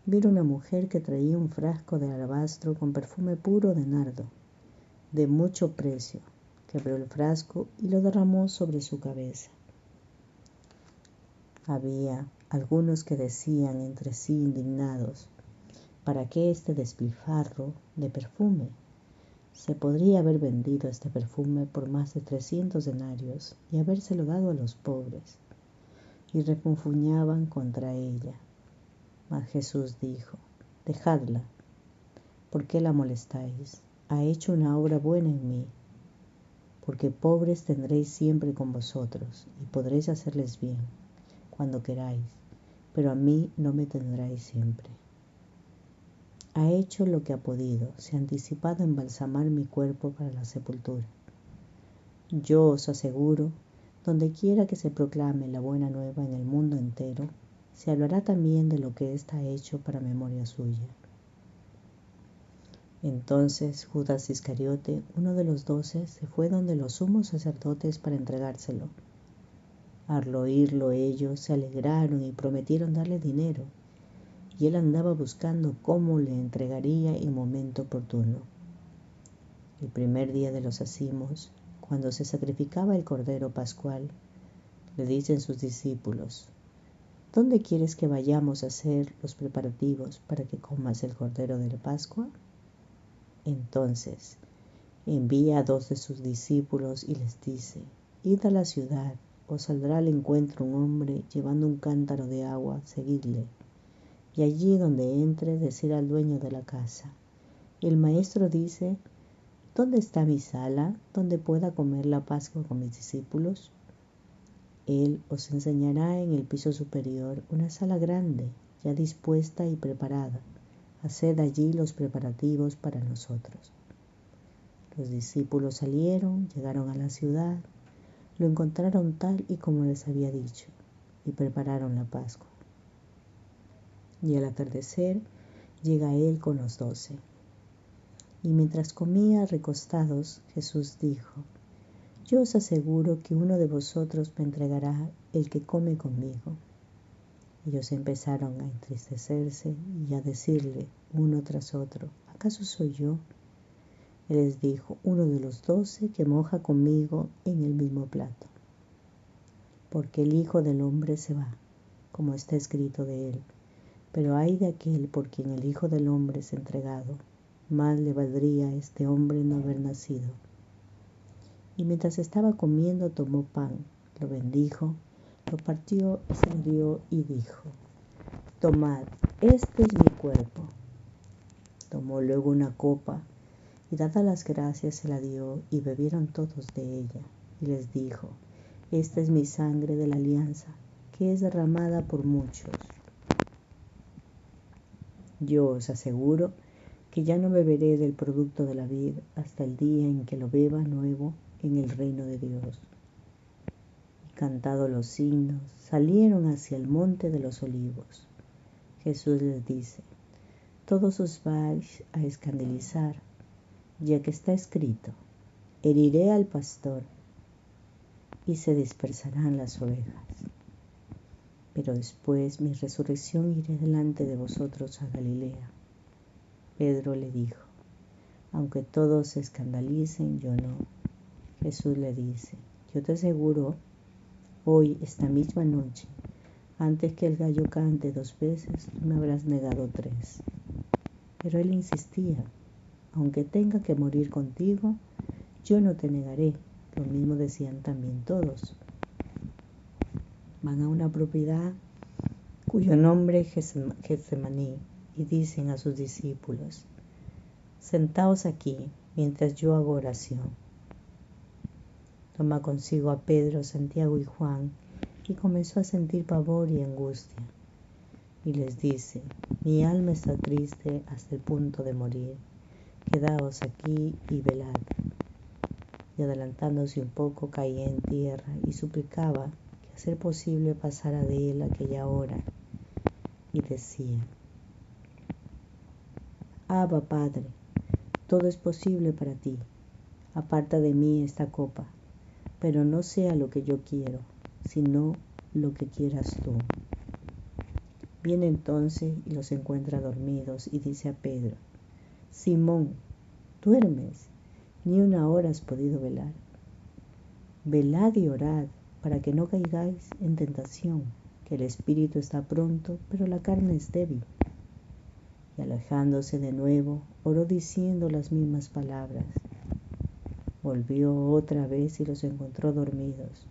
vino una mujer que traía un frasco de alabastro con perfume puro de nardo, de mucho precio, que abrió el frasco y lo derramó sobre su cabeza. Había algunos que decían entre sí indignados: ¿para qué este despilfarro de perfume? Se podría haber vendido este perfume por más de 300 denarios y habérselo dado a los pobres. Y refunfuñaban contra ella. Mas Jesús dijo: dejadla, ¿por qué la molestáis? Ha hecho una obra buena en mí, porque pobres tendréis siempre con vosotros, y podréis hacerles bien cuando queráis, pero a mí no me tendráis siempre. Ha hecho lo que ha podido, se ha anticipado a embalsamar mi cuerpo para la sepultura. Yo os aseguro, donde quiera que se proclame la buena nueva en el mundo entero, se hablará también de lo que está hecho para memoria suya. Entonces Judas Iscariote, uno de los 12, se fue donde los sumos sacerdotes para entregárselo. Al oírlo ellos se alegraron y prometieron darle dinero, y él andaba buscando cómo le entregaría en momento oportuno. El primer día de los Ázimos, cuando se sacrificaba el Cordero Pascual, le dicen sus discípulos: ¿dónde quieres que vayamos a hacer los preparativos para que comas el Cordero de la Pascua? Entonces envía a 2 de sus discípulos y les dice: id a la ciudad, os saldrá al encuentro un hombre llevando un cántaro de agua, seguidle. Y allí donde entre, decir al dueño de la casa: el maestro dice: ¿dónde está mi sala, donde pueda comer la Pascua con mis discípulos? Él os enseñará en el piso superior una sala grande, ya dispuesta y preparada. Haced allí los preparativos para nosotros. Los discípulos salieron, llegaron a la ciudad, lo encontraron tal y como les había dicho, y prepararon la Pascua. Y al atardecer llega él con los 12. Y mientras comía recostados, Jesús dijo: Yo os aseguro que uno de vosotros me entregará el que come conmigo. Ellos empezaron a entristecerse y a decirle uno tras otro: ¿Acaso soy yo? Él les dijo: uno de los 12 que moja conmigo en el mismo plato. Porque el Hijo del Hombre se va, como está escrito de él. Pero ay de aquel por quien el Hijo del Hombre es entregado, más le valdría a este hombre no haber nacido. Y mientras estaba comiendo, tomó pan, lo bendijo, lo partió y se lo dio y dijo: Tomad, este es mi cuerpo. Tomó luego una copa y dadas las gracias se la dio y bebieron todos de ella. Y les dijo: Esta es mi sangre de la alianza, que es derramada por muchos. Yo os aseguro que ya no beberé del producto de la vid hasta el día en que lo beba nuevo en el reino de Dios. Y cantados los himnos, salieron hacia el monte de los olivos. Jesús les dice: Todos os vais a escandalizar, ya que está escrito: Heriré al pastor y se dispersarán las ovejas. Pero después mi resurrección iré delante de vosotros a Galilea. Pedro le dijo: Aunque todos se escandalicen, yo no. Jesús le dice: Yo te aseguro, hoy, esta misma noche, antes que el gallo cante 2 veces, tú me habrás negado 3. Pero él insistía: Aunque tenga que morir contigo, yo no te negaré. Lo mismo decían también todos. Van a una propiedad cuyo nombre es Getsemaní y dicen a sus discípulos: Sentaos aquí mientras yo hago oración. Toma consigo a Pedro, Santiago y Juan y comenzó a sentir pavor y angustia. Y les dice: Mi alma está triste hasta el punto de morir. Quedaos aquí y velad. Y adelantándose un poco, caía en tierra y suplicaba que a ser posible pasara de él aquella hora. Y decía: Abba, Padre, todo es posible para ti. Aparta de mí esta copa, pero no sea lo que yo quiero, sino lo que quieras tú. Viene entonces y los encuentra dormidos y dice a Pedro: Simón, ¿duermes? Ni una hora has podido velar. Velad y orad para que no caigáis en tentación, que el espíritu está pronto, pero la carne es débil. Y alejándose de nuevo, oró diciendo las mismas palabras. Volvió otra vez y los encontró dormidos,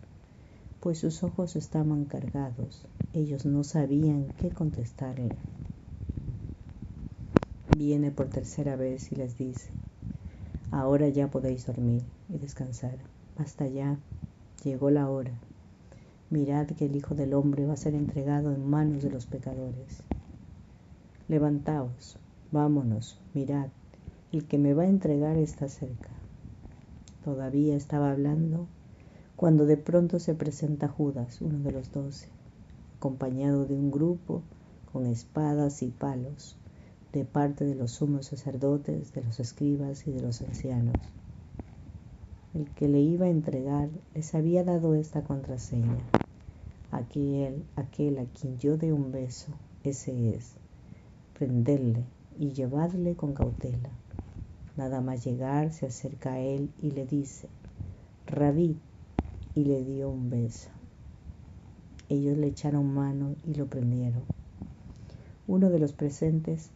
pues sus ojos estaban cargados. Ellos no sabían qué contestarle. Viene por 3ª vez y les dice: Ahora ya podéis dormir y descansar. Basta ya, llegó la hora. Mirad que el Hijo del Hombre va a ser entregado en manos de los pecadores. Levantaos, vámonos, mirad, el que me va a entregar está cerca. Todavía estaba hablando cuando de pronto se presenta Judas, uno de los 12, acompañado de un grupo con espadas y palos, de parte de los sumos sacerdotes, de los escribas y de los ancianos. El que le iba a entregar les había dado esta contraseña: aquel a quien yo dé un beso, ese es. Prendedle y llevadle con cautela. Nada más llegar, se acerca a él y le dice: Rabí, y le dio un beso. Ellos le echaron mano y lo prendieron. Uno de los presentes,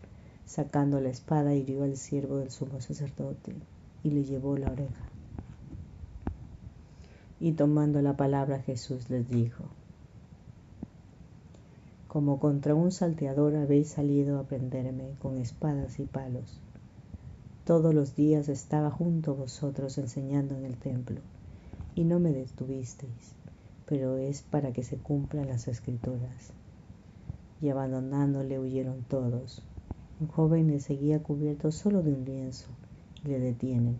sacando la espada, hirió al siervo del sumo sacerdote y le llevó la oreja. Y tomando la palabra, Jesús les dijo: Como contra un salteador habéis salido a prenderme con espadas y palos. Todos los días estaba junto a vosotros enseñando en el templo, y no me detuvisteis. pero es para que se cumplan las Escrituras. Y abandonándole huyeron todos. Un joven le seguía cubierto solo de un lienzo y le detienen,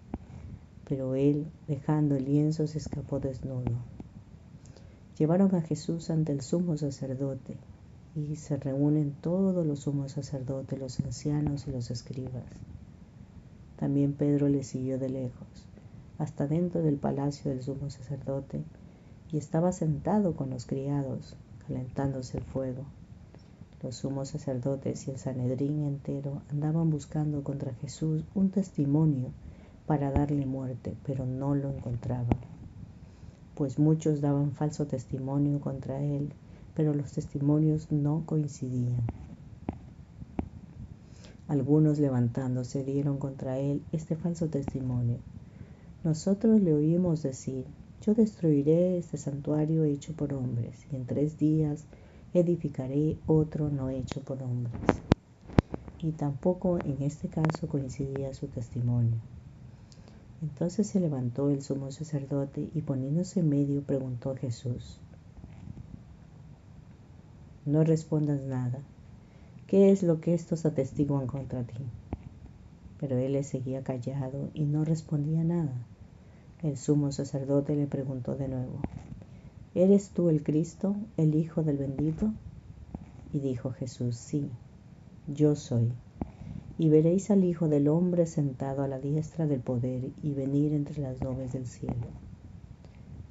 pero él, dejando el lienzo, se escapó desnudo. Llevaron a Jesús ante el sumo sacerdote y se reúnen todos los sumos sacerdotes, los ancianos y los escribas. También Pedro le siguió de lejos, hasta dentro del palacio del sumo sacerdote, y estaba sentado con los criados, calentándose el fuego. Los sumos sacerdotes y el Sanedrín entero andaban buscando contra Jesús un testimonio para darle muerte, pero no lo encontraban, pues muchos daban falso testimonio contra él, pero los testimonios no coincidían. Algunos levantándose dieron contra él este falso testimonio: nosotros le oímos decir, yo destruiré este santuario hecho por hombres, y en 3 días edificaré otro no hecho por hombres. Y tampoco en este caso coincidía su testimonio. Entonces se levantó el sumo sacerdote y poniéndose en medio preguntó a Jesús: no respondas nada. ¿Qué es lo que estos atestiguan contra ti? Pero él le seguía callado y no respondía nada. El sumo sacerdote le preguntó de nuevo: ¿eres tú el Cristo, el Hijo del Bendito? Y dijo Jesús: sí, yo soy. Y veréis al Hijo del Hombre sentado a la diestra del poder y venir entre las nubes del cielo.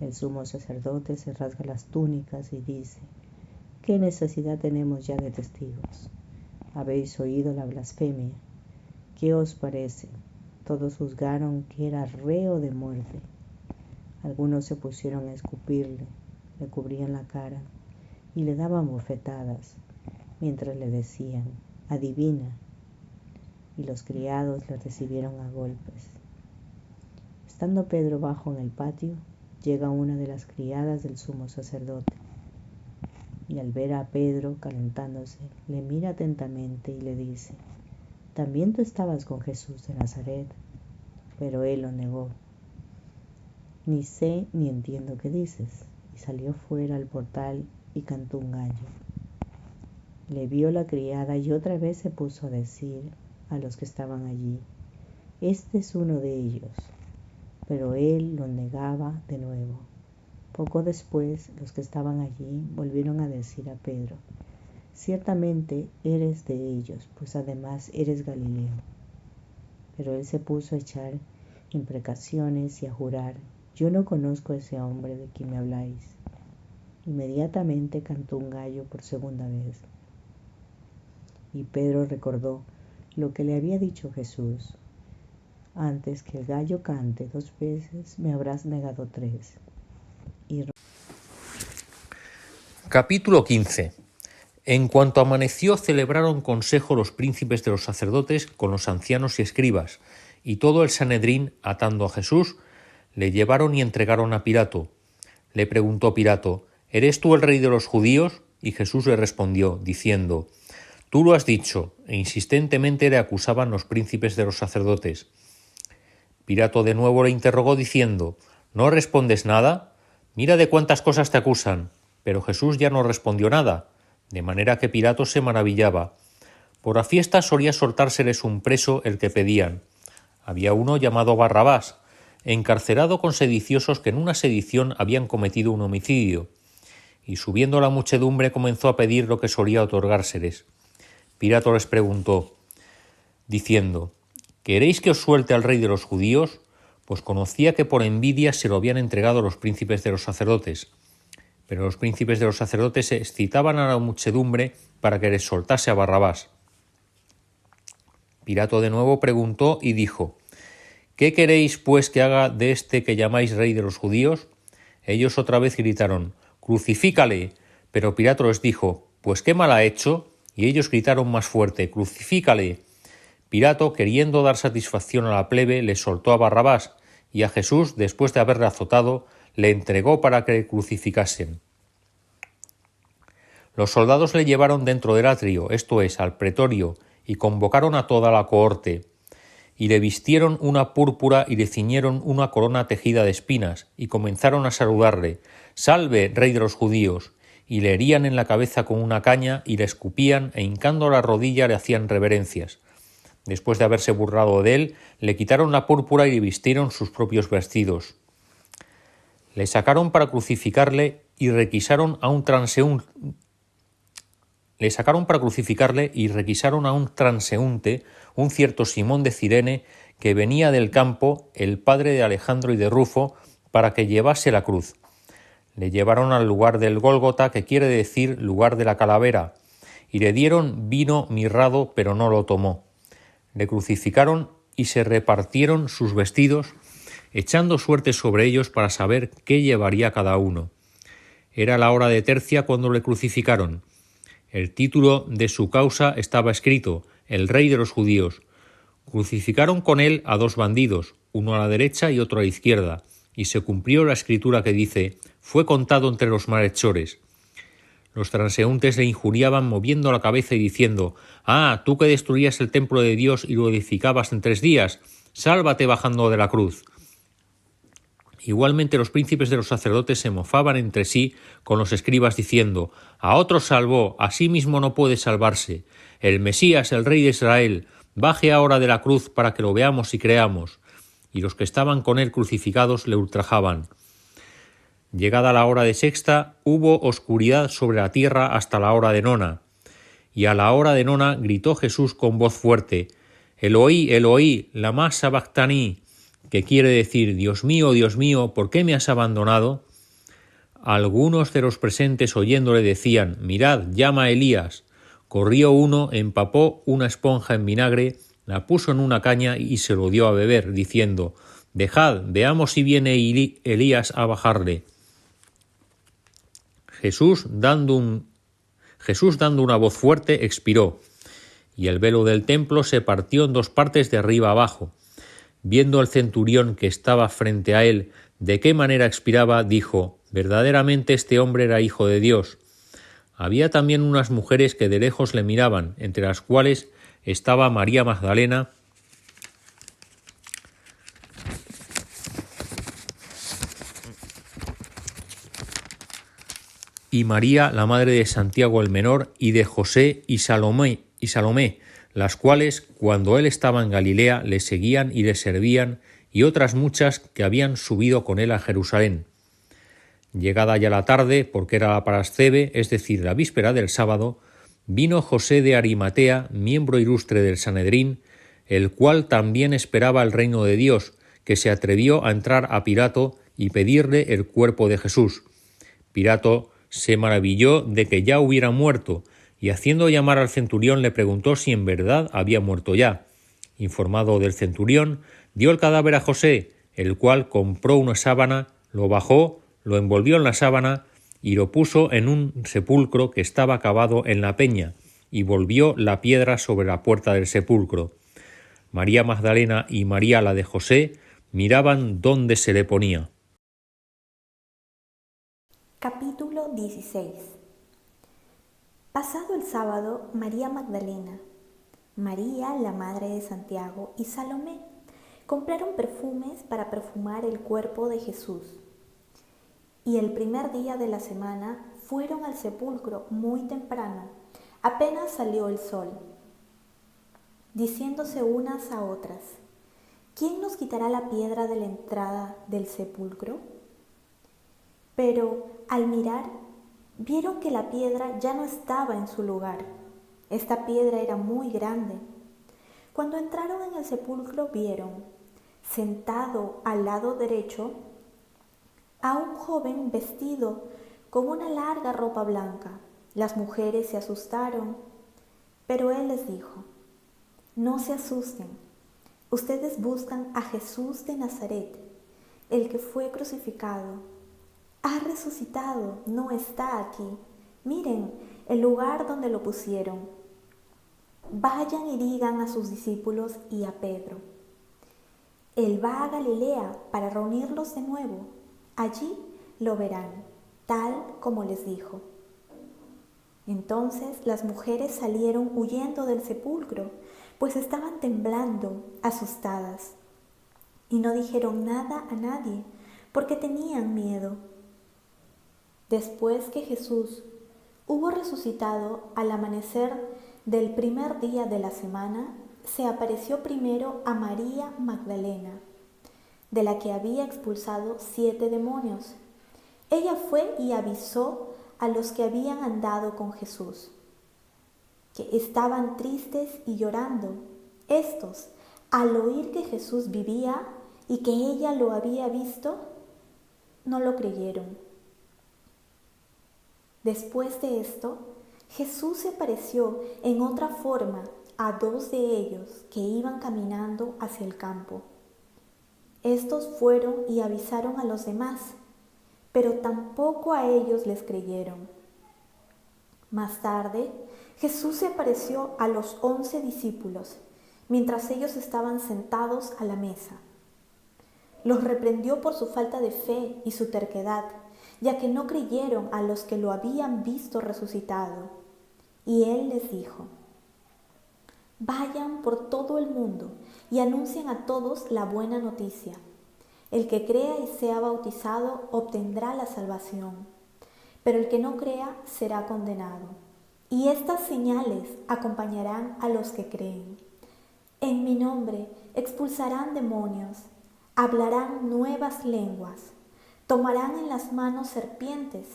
El sumo sacerdote se rasga las túnicas y dice: ¿qué necesidad tenemos ya de testigos? Habéis oído la blasfemia. ¿Qué os parece? Todos juzgaron que era reo de muerte. Algunos se pusieron a escupirle, le cubrían la cara y le daban bofetadas, mientras le decían: adivina. Y los criados le recibieron a golpes. Estando Pedro bajo en el patio, llega una de las criadas del sumo sacerdote, y al ver a Pedro calentándose, le mira atentamente y le dice: ¿también tú estabas con Jesús de Nazaret? Pero él lo negó: ni sé ni entiendo qué dices. Y salió fuera al portal y cantó un gallo. Le vio la criada y otra vez se puso a decir a los que estaban allí: este es uno de ellos. Pero él lo negaba de nuevo. Poco después, los que estaban allí volvieron a decir a Pedro: ciertamente eres de ellos, pues además eres Galileo. Pero él se puso a echar imprecaciones y a jurar: yo no conozco a ese hombre de quien me habláis. Inmediatamente cantó un gallo por segunda vez. Y Pedro recordó lo que le había dicho Jesús: antes que el gallo cante 2 veces, me habrás negado 3. Capítulo 15. En cuanto amaneció, celebraron consejo los príncipes de los sacerdotes con los ancianos y escribas, y todo el Sanedrín, atando a Jesús, le llevaron y entregaron a Pilato. Le preguntó Pilato: ¿eres tú el rey de los judíos? Y Jesús le respondió, diciendo: tú lo has dicho. E insistentemente le acusaban los príncipes de los sacerdotes. Pilato de nuevo le interrogó diciendo: ¿no respondes nada? Mira de cuántas cosas te acusan. Pero Jesús ya no respondió nada, de manera que Pilato se maravillaba. Por la fiesta solía soltárseles un preso el que pedían. Había uno llamado Barrabás, encarcelado con sediciosos que en una sedición habían cometido un homicidio. Y subiendo la muchedumbre comenzó a pedir lo que solía otorgárseles. Pilato les preguntó, diciendo: ¿queréis que os suelte al rey de los judíos? Pues conocía que por envidia se lo habían entregado los príncipes de los sacerdotes. Pero los príncipes de los sacerdotes se excitaban a la muchedumbre para que les soltase a Barrabás. Pilato de nuevo preguntó y dijo: ¿qué queréis pues que haga de este que llamáis rey de los judíos? Ellos otra vez gritaron: ¡crucifícale! Pero Pilato les dijo: pues qué mal ha hecho. Y ellos gritaron más fuerte: ¡crucifícale! Pilato, queriendo dar satisfacción a la plebe, le soltó a Barrabás, y a Jesús, después de haberle azotado, le entregó para que le crucificasen. Los soldados le llevaron dentro del atrio, esto es, al pretorio, y convocaron a toda la cohorte. Y le vistieron una púrpura y le ciñeron una corona tejida de espinas, y comenzaron a saludarle: «Salve, Rey de los judíos», y le herían en la cabeza con una caña y le escupían e hincando la rodilla le hacían reverencias. Después de haberse burlado de él, le quitaron la púrpura y le vistieron sus propios vestidos. Le sacaron para crucificarle y requisaron a un transeúnte, un cierto Simón de Cirene, que venía del campo, el padre de Alejandro y de Rufo, para que llevase la cruz. Le llevaron al lugar del Gólgota, que quiere decir lugar de la calavera, y le dieron vino mirrado, pero no lo tomó. Le crucificaron y se repartieron sus vestidos, echando suerte sobre ellos para saber qué llevaría cada uno. Era la hora de tercia cuando le crucificaron. El título de su causa estaba escrito: El Rey de los Judíos. Crucificaron con él a 2 bandidos, uno a la derecha y otro a la izquierda, y se cumplió la escritura que dice: fue contado entre los malhechores. Los transeúntes le injuriaban moviendo la cabeza y diciendo: «Ah, tú que destruías el templo de Dios y lo edificabas en 3 días, sálvate bajando de la cruz». Igualmente los príncipes de los sacerdotes se mofaban entre sí con los escribas diciendo: «A otro salvó, a sí mismo no puede salvarse. El Mesías, el Rey de Israel, baje ahora de la cruz para que lo veamos y creamos». Y los que estaban con él crucificados le ultrajaban. Llegada la hora de sexta, hubo oscuridad sobre la tierra hasta la hora de nona. Y a la hora de nona gritó Jesús con voz fuerte: «Eloí, Eloí, lama sabactani», que quiere decir: Dios mío, ¿por qué me has abandonado? Algunos de los presentes oyéndole decían: «Mirad, llama a Elías». Corrió uno, empapó una esponja en vinagre, la puso en una caña y se lo dio a beber, diciendo: «Dejad, veamos si viene Elías a bajarle». Jesús, dando una voz fuerte, expiró, y el velo del templo se partió en 2 partes de arriba abajo. Viendo el centurión que estaba frente a él de qué manera expiraba, dijo: «Verdaderamente este hombre era hijo de Dios». Había también unas mujeres que de lejos le miraban, entre las cuales estaba María Magdalena, y María, la madre de Santiago el menor, y de José y Salomé, las cuales, cuando él estaba en Galilea, le seguían y le servían, y otras muchas que habían subido con él a Jerusalén. Llegada ya la tarde, porque era la parascebe, es decir, la víspera del sábado, vino José de Arimatea, miembro ilustre del Sanedrín, el cual también esperaba el reino de Dios, que se atrevió a entrar a Pilato y pedirle el cuerpo de Jesús. Pilato se maravilló de que ya hubiera muerto, y haciendo llamar al centurión le preguntó si en verdad había muerto ya. Informado del centurión, dio el cadáver a José, el cual compró una sábana, lo bajó, lo envolvió en la sábana y lo puso en un sepulcro que estaba cavado en la peña, y volvió la piedra sobre la puerta del sepulcro. María Magdalena y María la de José miraban dónde se le ponía. Capítulo 16. Pasado el sábado, María Magdalena, María, la madre de Santiago, y Salomé compraron perfumes para perfumar el cuerpo de Jesús. Y el primer día de la semana fueron al sepulcro muy temprano, apenas salió el sol, diciéndose unas a otras: ¿quién nos quitará la piedra de la entrada del sepulcro? Pero al mirar, vieron que la piedra ya no estaba en su lugar. Esta piedra era muy grande. Cuando entraron en el sepulcro, vieron, sentado al lado derecho, a un joven vestido con una larga ropa blanca. Las mujeres se asustaron, pero él les dijo: «No se asusten, ustedes buscan a Jesús de Nazaret, el que fue crucificado. Ha resucitado, no está aquí. Miren el lugar donde lo pusieron. Vayan y digan a sus discípulos y a Pedro: Él va a Galilea para reunirlos de nuevo. Allí lo verán, tal como les dijo». Entonces las mujeres salieron huyendo del sepulcro, pues estaban temblando, asustadas, y no dijeron nada a nadie, porque tenían miedo. Después que Jesús hubo resucitado al amanecer del primer día de la semana, se apareció primero a María Magdalena, de la que había expulsado 7 demonios. Ella fue y avisó a los que habían andado con Jesús, que estaban tristes y llorando. Estos, al oír que Jesús vivía y que ella lo había visto, no lo creyeron. Después de esto, Jesús se apareció en otra forma a 2 de ellos que iban caminando hacia el campo. Estos fueron y avisaron a los demás, pero tampoco a ellos les creyeron. Más tarde, Jesús se apareció a los 11 discípulos, mientras ellos estaban sentados a la mesa. Los reprendió por su falta de fe y su terquedad, ya que no creyeron a los que lo habían visto resucitado. Y él les dijo: vayan por todo el mundo y anuncien a todos la buena noticia. El que crea y sea bautizado obtendrá la salvación, pero el que no crea será condenado. Y estas señales acompañarán a los que creen. En mi nombre expulsarán demonios, hablarán nuevas lenguas, tomarán en las manos serpientes,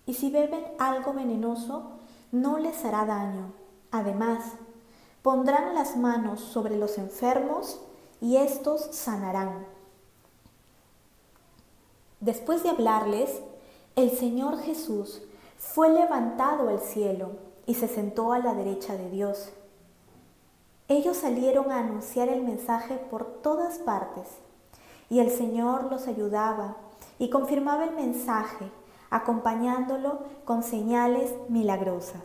y si beben algo venenoso, no les hará daño. Además, pondrán las manos sobre los enfermos y éstos sanarán. Después de hablarles, el Señor Jesús fue levantado al cielo y se sentó a la derecha de Dios. Ellos salieron a anunciar el mensaje por todas partes, y el Señor los ayudaba y confirmaba el mensaje, acompañándolo con señales milagrosas.